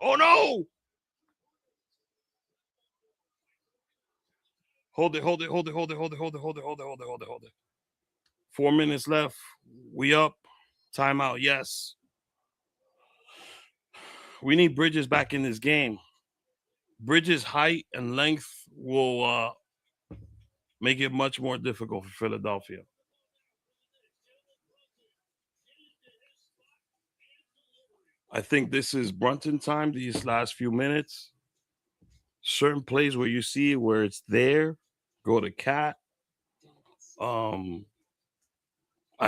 Oh, no. Hold it. 4 minutes left. We up. Timeout. Yes. We need Bridges back in this game. Bridges' height and length will make it much more difficult for Philadelphia. I think this is Brunson time, these last few minutes. Certain plays where you see where it's there, go to Cat. I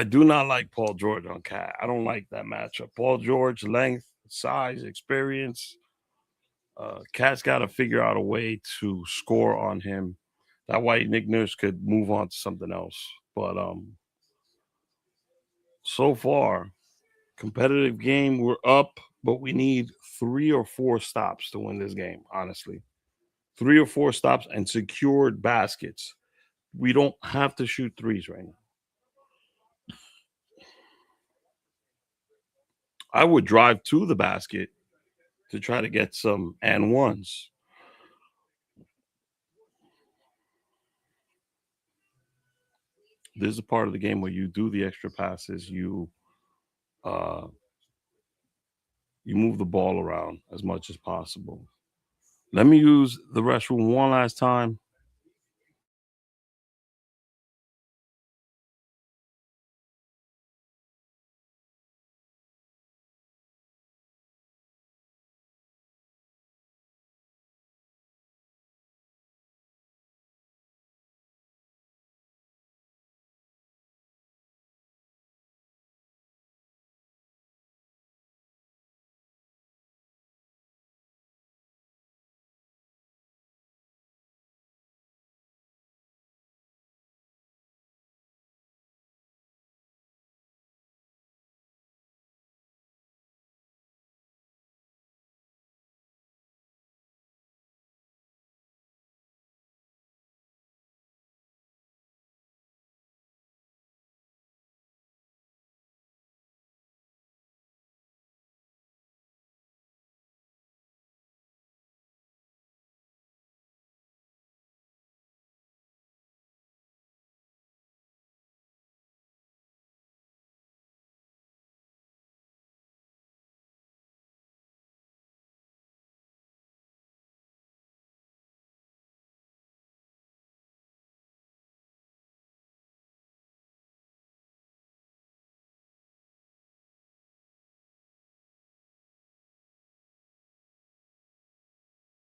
do not like Paul George on Cat. I don't like that matchup. Paul George, length, size, experience. Cat's got to figure out a way to score on him. That way Nick Nurse could move on to something else. But so far, competitive game, we're up, but we need 3 or 4 stops to win this game, honestly. 3 or 4 stops and secured baskets. We don't have to shoot threes right now. I would drive to the basket to try to get some and ones. This is a part of the game where you do the extra passes. You move the ball around as much as possible. Let me use the restroom one last time.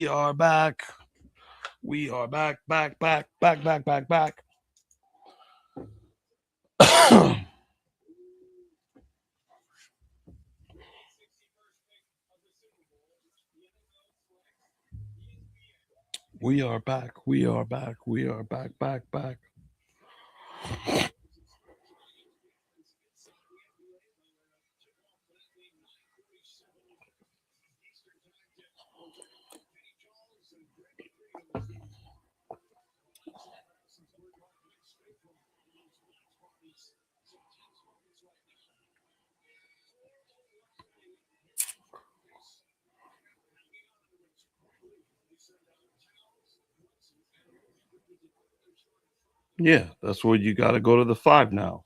are back. We are back. We are back. We are back. We are back. Yeah, that's where you got to go to the 5 now.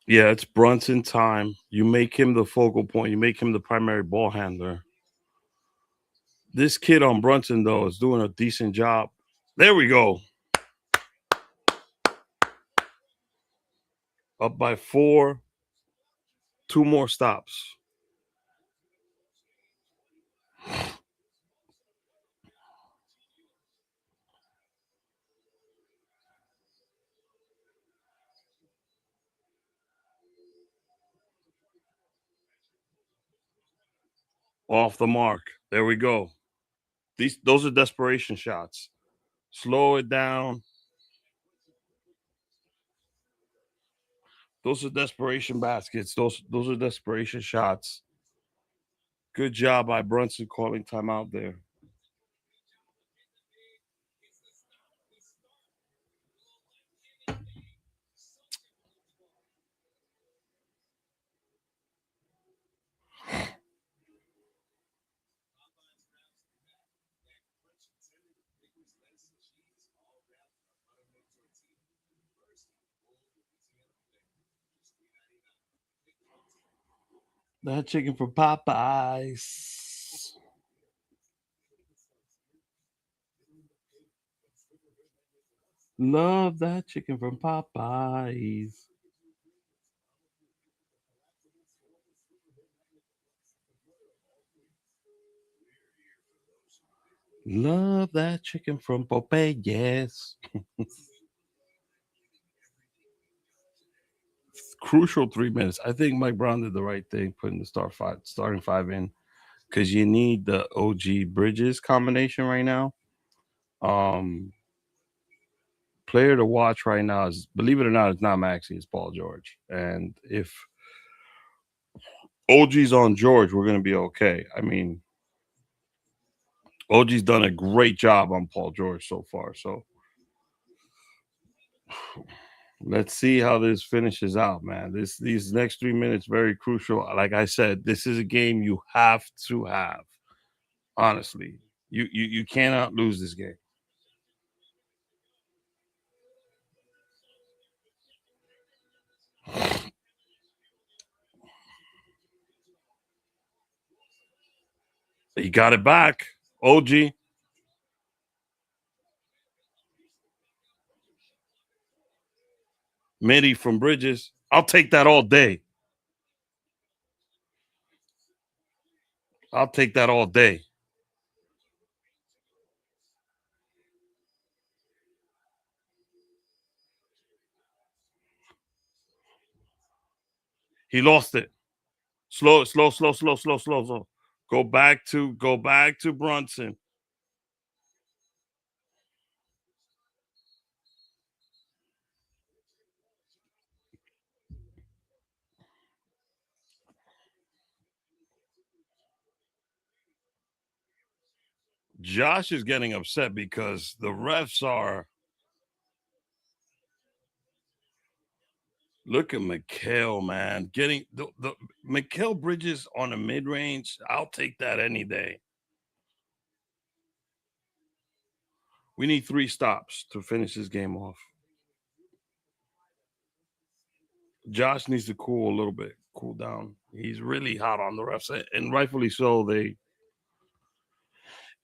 Yeah, it's Brunson time. You make him the focal point. You make him the primary ball handler. This kid on Brunson, though, is doing a decent job. There we go. Up by 4. 2 more stops. Off the mark. There we go. Those are desperation shots. Slow it down. Those are desperation baskets. Those are desperation shots. Good job by Brunson calling timeout there. That chicken from Popeyes. Love that chicken from Popeyes. Love that chicken from Popeyes. Crucial 3 minutes. I think Mike Brown did the right thing putting the starting five in because you need the OG Bridges combination right now. Um, Player to watch right now is, believe it or not, it's not Maxi, it's Paul George. And if OG's on George, we're gonna be okay. I mean, OG's done a great job on Paul George so far. So let's see how this finishes out, man. These next 3 minutes very crucial. Like I said, this is a game you have to have. Honestly, you cannot lose this game. He got it back, OG. Midi from Bridges. I'll take that all day. I'll take that all day. He lost it. Slow. Go back to Brunson. Josh is getting upset because the refs are. Look at Mikal, man. Getting the Mikal Bridges on the mid range. I'll take that any day. We need 3 stops to finish this game off. Josh needs to cool a little bit, cool down. He's really hot on the refs, and rightfully so.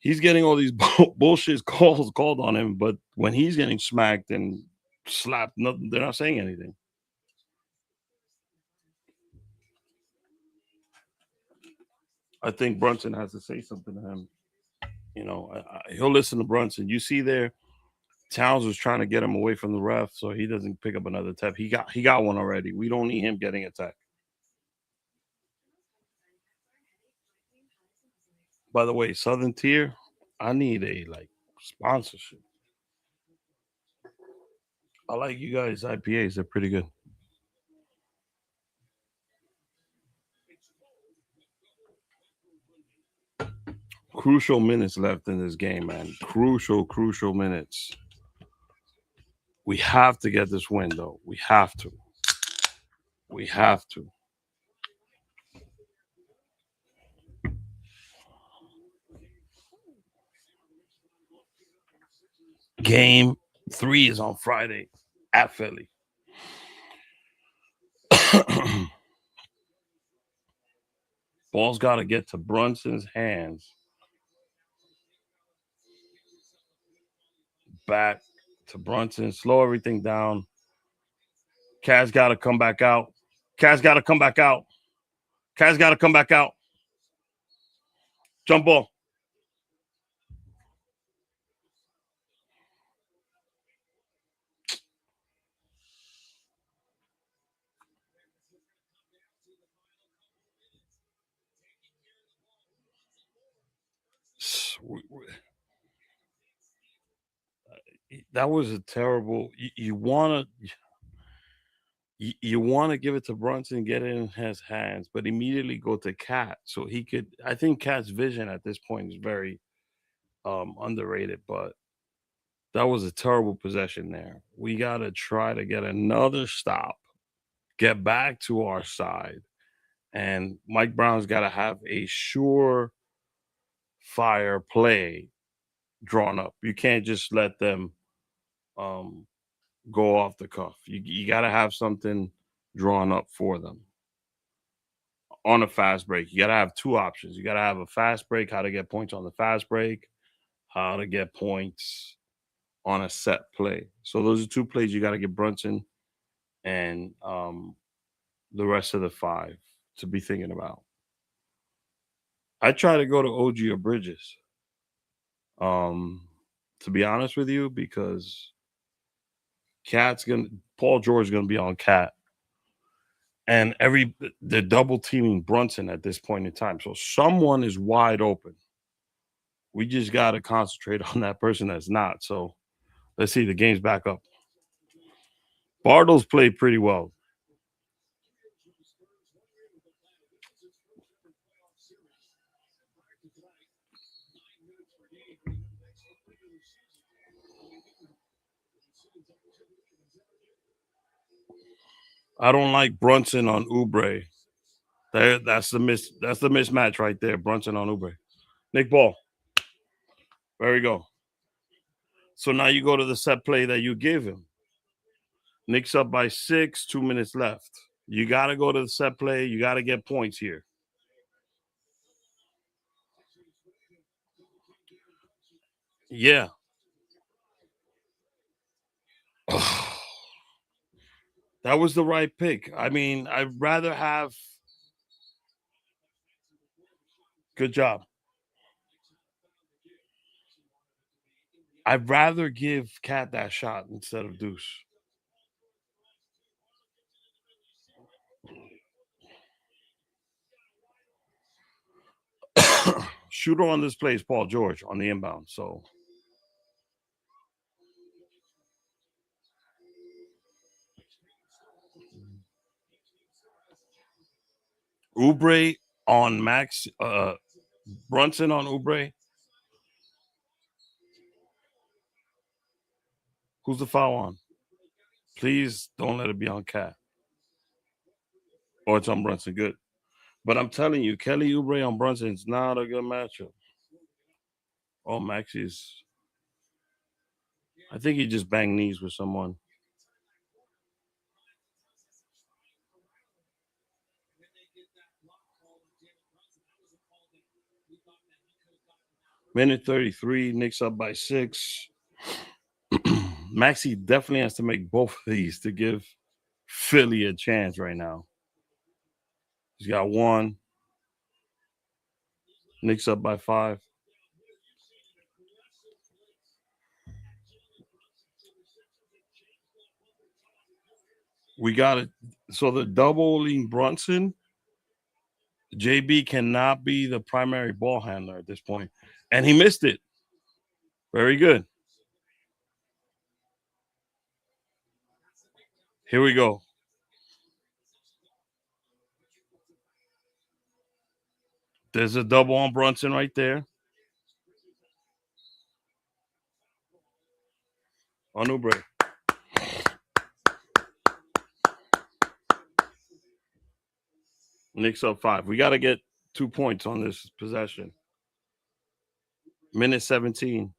He's getting all these bullshit calls called on him, but when he's getting smacked and slapped, nothing, they're not saying anything. I think Brunson has to say something to him. You know, he'll listen to Brunson. You see there, Towns was trying to get him away from the ref so he doesn't pick up another tap. He got one already. We don't need him getting attacked. By the way, Southern Tier, I need a like sponsorship. I like you guys IPAs. They're pretty good. Crucial minutes left in this game, man. Crucial minutes. We have to get this win, though. We have to. We have to. Game 3 is on Friday at Philly. Ball's got to get to Brunson's hands. Back to Brunson. Slow everything down. Kaz got to come back out. Kaz got to come back out. Kaz got to come back out. Jump ball. That was a terrible. You want to. You want to give it to Brunson, get it in his hands, but immediately go to Cat so he could. I think Cat's vision at this point is very underrated, but that was a terrible possession there. We got to try to get another stop, get back to our side, and Mike Brown's got to have a sure fire play drawn up. You can't just let them um, go off the cuff. You got to have something drawn up for them. On a fast break, you got to have two options. You got to have a fast break, how to get points on the fast break, how to get points on a set play. So those are two plays you got to get Brunson and the rest of the five to be thinking about. I try to go to OG or Bridges, to be honest with you, because Paul George is gonna be on Cat, and they're double teaming Brunson at this point in time. So someone is wide open. We just got to concentrate on that person that's not. So let's see. The game's back up. Bartles played pretty well. I don't like Brunson on Oubre. That's the mismatch right there. Brunson on Oubre. Nick Ball. There we go. So now you go to the set play that you give him. Knicks up by 6, 2 minutes left. You got to go to the set play. You got to get points here. Yeah. That was the right pick. I mean, I'd rather have. Good job. I'd rather give Cat that shot instead of Deuce. Shooter on this play is Paul George on the inbound. So Oubre on Max, Brunson on Oubre. Who's the foul on? Please don't let it be on Cat. Or it's on Brunson. Good. But I'm telling you, Kelly Oubre on Brunson is not a good matchup. Oh, Maxi's. I think he just banged knees with someone. Minute 33, Knicks up by 6. Maxey definitely has to make both of these to give Philly a chance right now. He's got 1. Knicks up by 5. We got it. So the doubling Brunson, JB cannot be the primary ball handler at this point. And he missed it. Very good. Here we go. There's a double on Brunson right there. On Oubre. Knicks up 5. We got to get 2 points on this possession. Minute 17.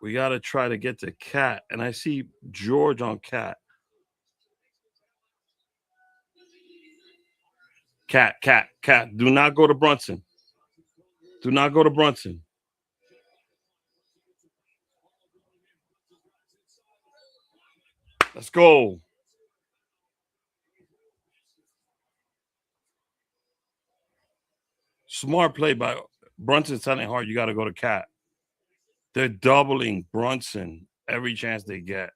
We got to try to get to Cat. And I see George on Cat. Cat. Do not go to Brunson. Do not go to Brunson. Let's go. Smart play by Brunson telling hard you got to go to Cat. They're doubling Brunson every chance they get.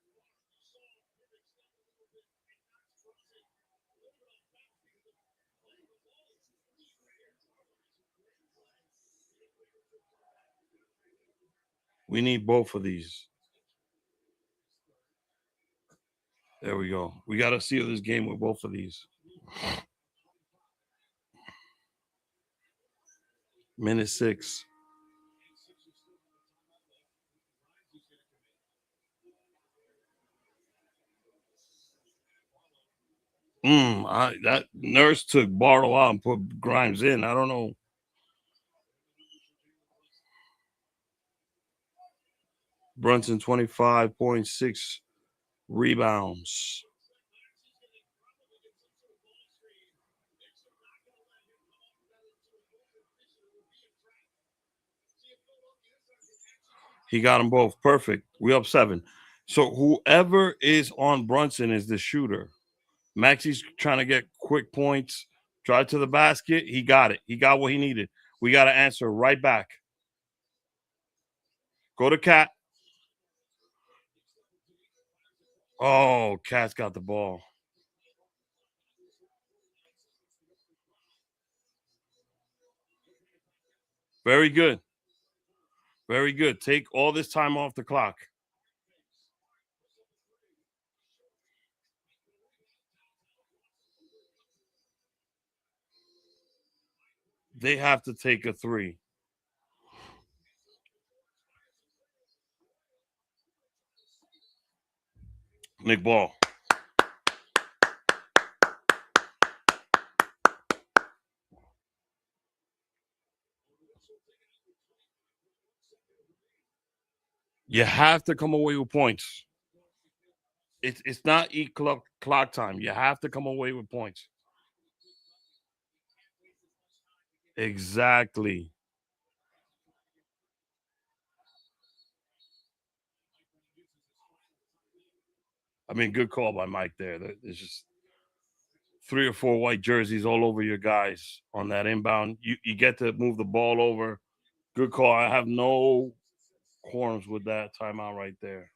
We need both of these. There we go. We got to seal this game with both of these. Minute 6. That Nurse took Barlow out and put Grimes in. I don't know. Brunson 25.6 rebounds. He got them both. Perfect. We up 7. So whoever is on Brunson is the shooter. Maxey's trying to get quick points. Drive to the basket. He got it. He got what he needed. We got to answer right back. Go to Cat. Oh, Cat's got the ball. Very good. Very good. Take all this time off the clock. They have to take a 3. Nick Ball. You have to come away with points. It's not clock time. You have to come away with points. Exactly. I mean, good call by Mike there. There's just 3 or 4 white jerseys all over your guys on that inbound. You get to move the ball over. Good call. I have no qualms with that timeout right there.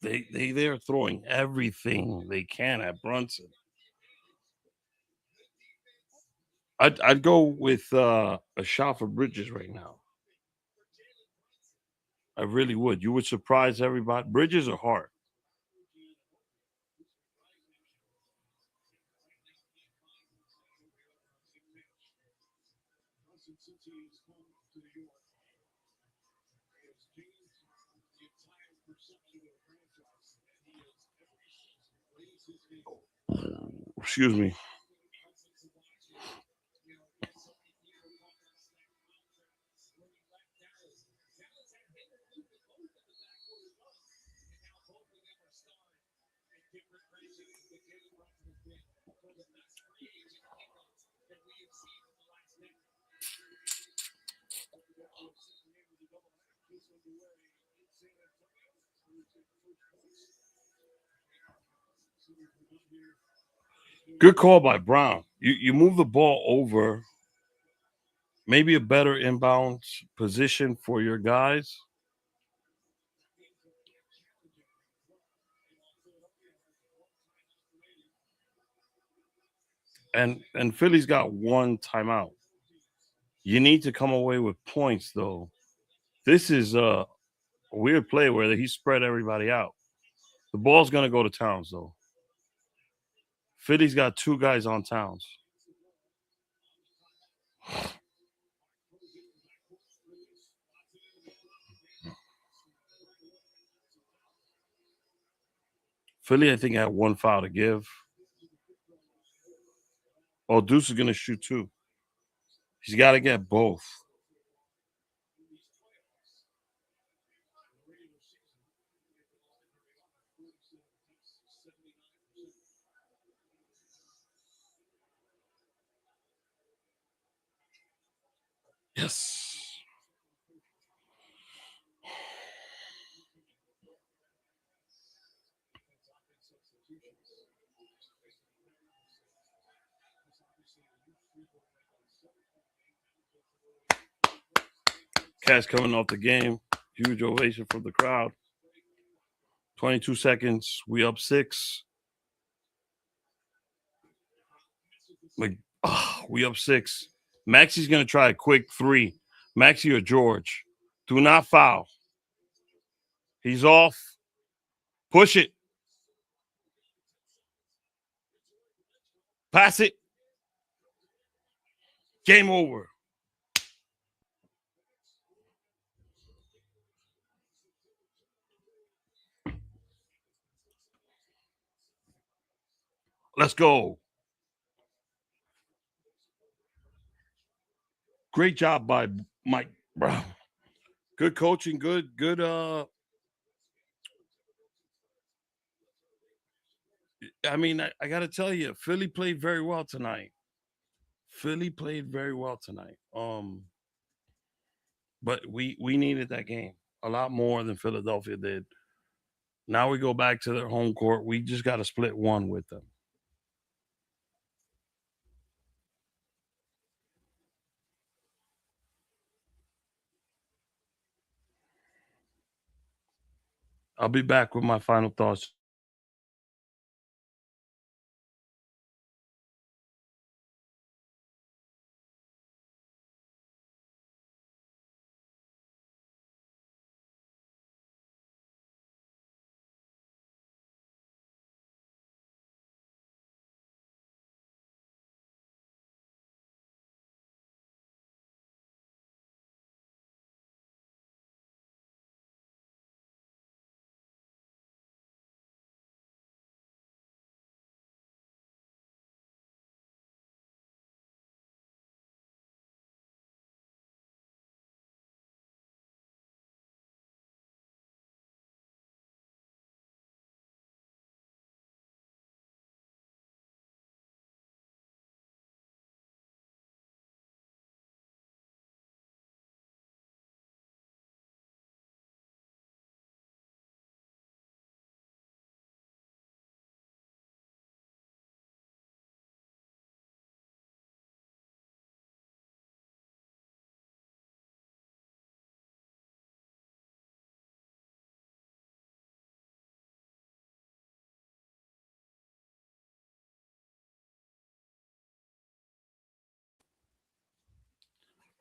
They're throwing everything they can at Brunson. I'd go with a shot for Bridges right now. I really would. You would surprise everybody. Bridges are hard. Excuse me. Good call by Brown. You move the ball over, maybe a better inbound position for your guys. And Philly's got one timeout. You need to come away with points, though. This is a weird play where he spread everybody out. The ball's going to go to Towns, though. Philly's got two guys on Towns. Philly, I think, had one foul to give. Oh, Deuce is going to shoot two. He's got to get both. Yes. Cats coming off the game. Huge ovation from the crowd. 22 seconds. We up 6. We up 6. Maxi's going to try a quick 3. Maxi or George. Do not foul. He's off. Push it. Pass it. Game over. Let's go. Great job by Mike Brown. Good coaching. Good. I mean, I got to tell you, Philly played very well tonight. But we needed that game a lot more than Philadelphia did. Now we go back to their home court. We just got to split one with them. I'll be back with my final thoughts.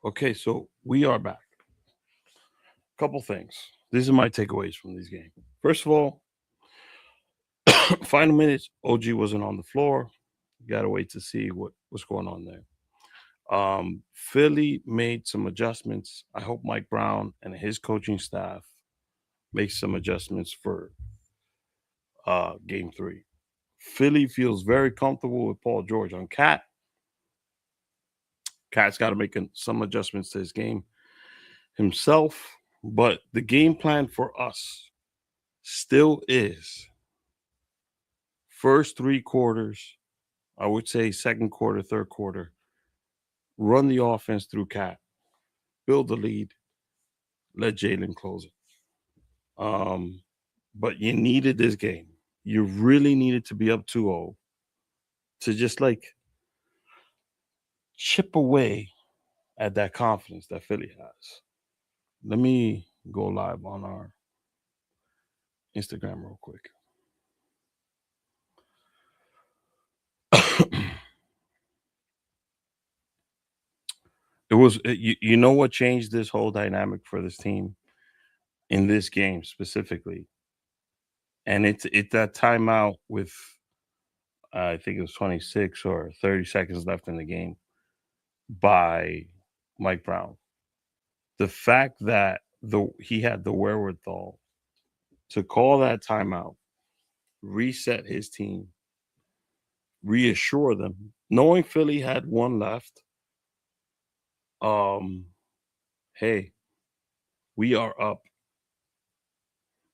Okay, so we are back. Couple things. These are my takeaways from this game. First of all, final minutes, OG wasn't on the floor. Got to wait to see what's going on there. Philly made some adjustments. I hope Mike Brown and his coaching staff make some adjustments for game 3. Philly feels very comfortable with Paul George on Cat. Cat's got to make some adjustments to his game himself. But the game plan for us still is first 3 quarters, I would say second quarter, third quarter, run the offense through Cat, build the lead, let Jalen close it. But you needed this game. You really needed to be up 2-0 to just like chip away at that confidence that Philly has. Let me go live on our Instagram real quick. You know what changed this whole dynamic for this team in this game specifically, and it's that timeout with I think it was 26 or 30 seconds left in the game by Mike Brown. The fact that he had the wherewithal to call that timeout, reset his team, reassure them, knowing Philly had one left. Hey, we are up,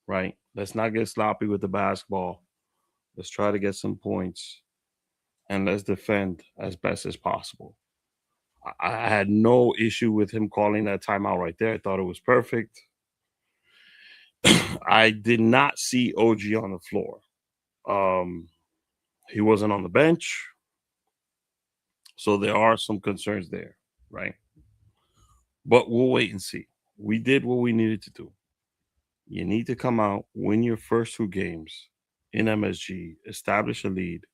right? Let's not get sloppy with the basketball. Let's try to get some points and let's defend as best as possible. I had no issue with him calling that timeout right there. I thought it was perfect. I did not see OG on the floor. He wasn't on the bench. So there are some concerns there, right? But we'll wait and see. We did what we needed to do. You need to come out, win your first 2 games in MSG, establish a lead,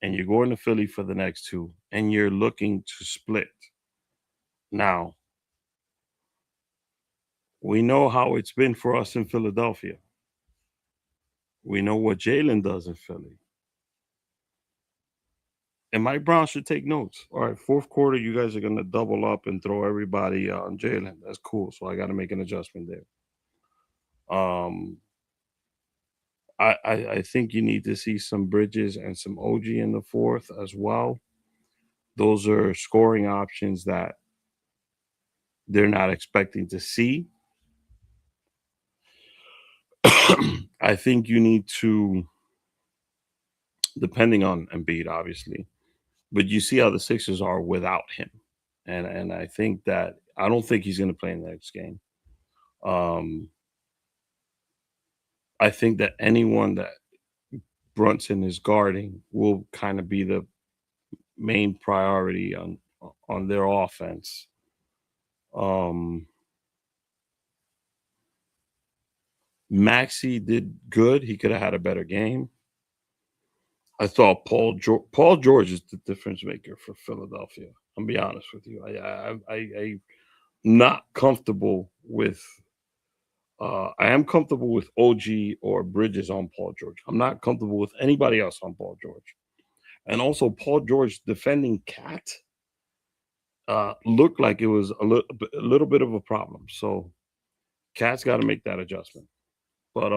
and you're going to Philly for the next 2, and you're looking to split. Now, we know how it's been for us in Philadelphia. We know what Jalen does in Philly. And Mike Brown should take notes. All right, fourth quarter, you guys are going to double up and throw everybody on Jalen. That's cool. So I got to make an adjustment there. I think you need to see some Bridges and some OG in the fourth as well. Those are scoring options that they're not expecting to see. I think you need to, depending on Embiid, obviously, but you see how the Sixers are without him. And I think that I don't think he's going to play in the next game. I think that anyone that Brunson is guarding will kind of be the main priority on their offense. Maxey did good. He could have had a better game. I thought Paul George is the difference maker for Philadelphia. I'll be honest with you. I'm not comfortable with. I am comfortable with OG or Bridges on Paul George. I'm not comfortable with anybody else on Paul George. And also, Paul George defending Cat looked like it was a little bit of a problem. So, Cat's got to make that adjustment. But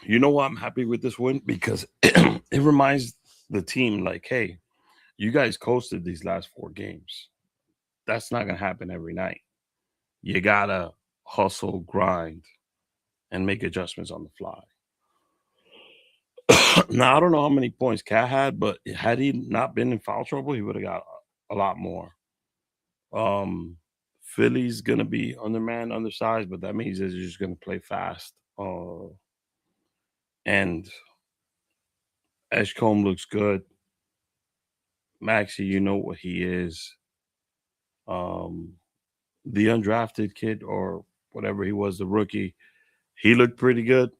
you know why I'm happy with this win? Because it reminds the team, like, hey, you guys coasted these last 4 games. That's not going to happen every night. You got to hustle, grind, and make adjustments on the fly. Now, I don't know how many points Cat had, but had he not been in foul trouble, he would have got a lot more. Philly's going to be undermanned, undersized, but that means they're just going to play fast. And Edgecombe looks good. Maxey, you know what he is. The undrafted kid or whatever he was, the rookie, he looked pretty good.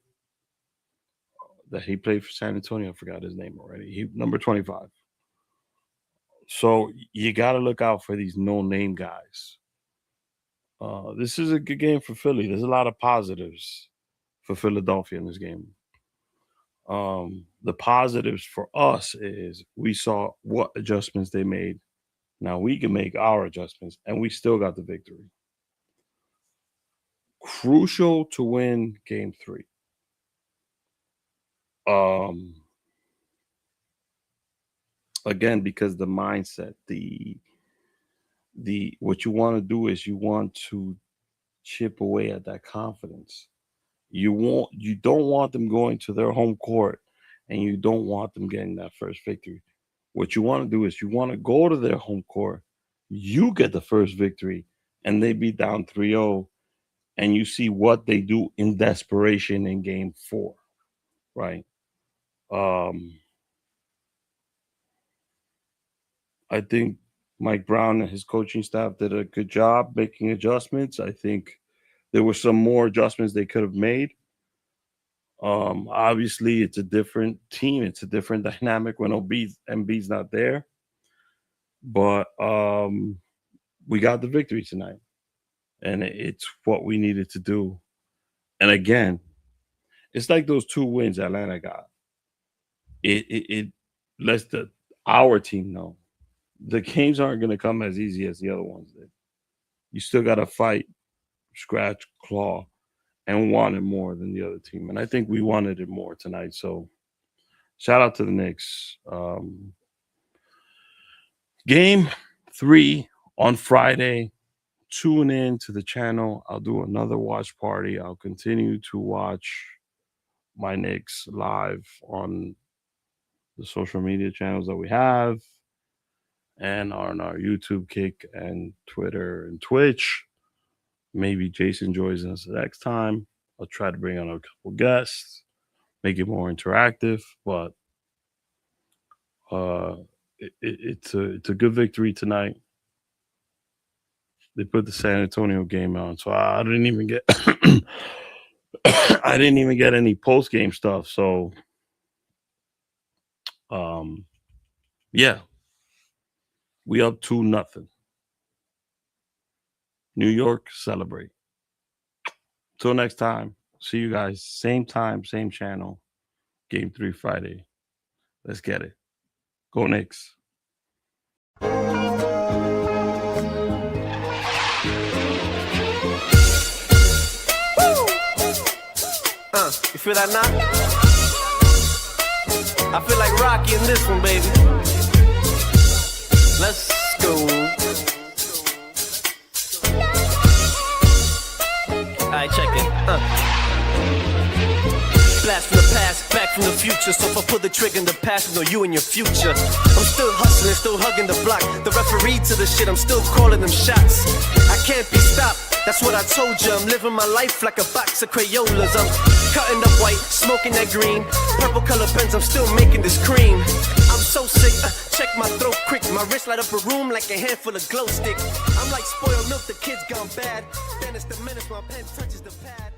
That he played for San Antonio. I forgot his name already. He number 25. So you got to look out for these no-name guys. This is a good game for Philly. There's a lot of positives for Philadelphia in this game. The positives for us is we saw what adjustments they made. Now we can make our adjustments, and we still got the victory. Crucial to win Game 3. Again, because the mindset, the what you want to do is you want to chip away at that confidence. You don't want them going to their home court, and you don't want them getting that first victory. What you want to do is you want to go to their home court, you get the first victory, and they be down 3-0, and you see what they do in desperation in game 4, right? I think Mike Brown and his coaching staff did a good job making adjustments. I think there were some more adjustments they could have made. Obviously, it's a different team. It's a different dynamic when Embiid's not there. But we got the victory tonight, and it's what we needed to do. And again, it's like those 2 wins Atlanta got. It lets our team know the games aren't going to come as easy as the other ones did. You still got to fight, scratch, claw, and want it more than the other team. And I think we wanted it more tonight. So shout out to the Knicks. Game 3 on Friday. Tune in to the channel. I'll do another watch party. I'll continue to watch my Knicks live on the social media channels that we have, and on our YouTube, Kick, and Twitter and Twitch. Maybe Jason joins us next time. I'll try to bring on a couple guests, make it more interactive. But it's a good victory tonight. They put the San Antonio game on, so I didn't even get I didn't even get any post game stuff. So, yeah. We up 2-0. New York, celebrate. Till next time. See you guys. Same time, same channel. Game 3 Friday. Let's get it. Go Knicks. You feel that knock? I feel like Rocky in this one, baby. Let's go. Alright, check it. Blast from the past, back from the future. So if I pull the trigger in the past, know you and your future. I'm still hustling, still hugging the block. The referee to the shit, I'm still calling them shots. I can't be stopped. That's what I told you. I'm living my life like a box of Crayolas. I'm cutting up white, smoking that green. Purple color pens, I'm still making this cream. I'm so sick, check my throat quick. My wrist light up a room like a handful of glow sticks. I'm like spoiled milk, the kid's gone bad. Then it's the minute my pen touches the pad.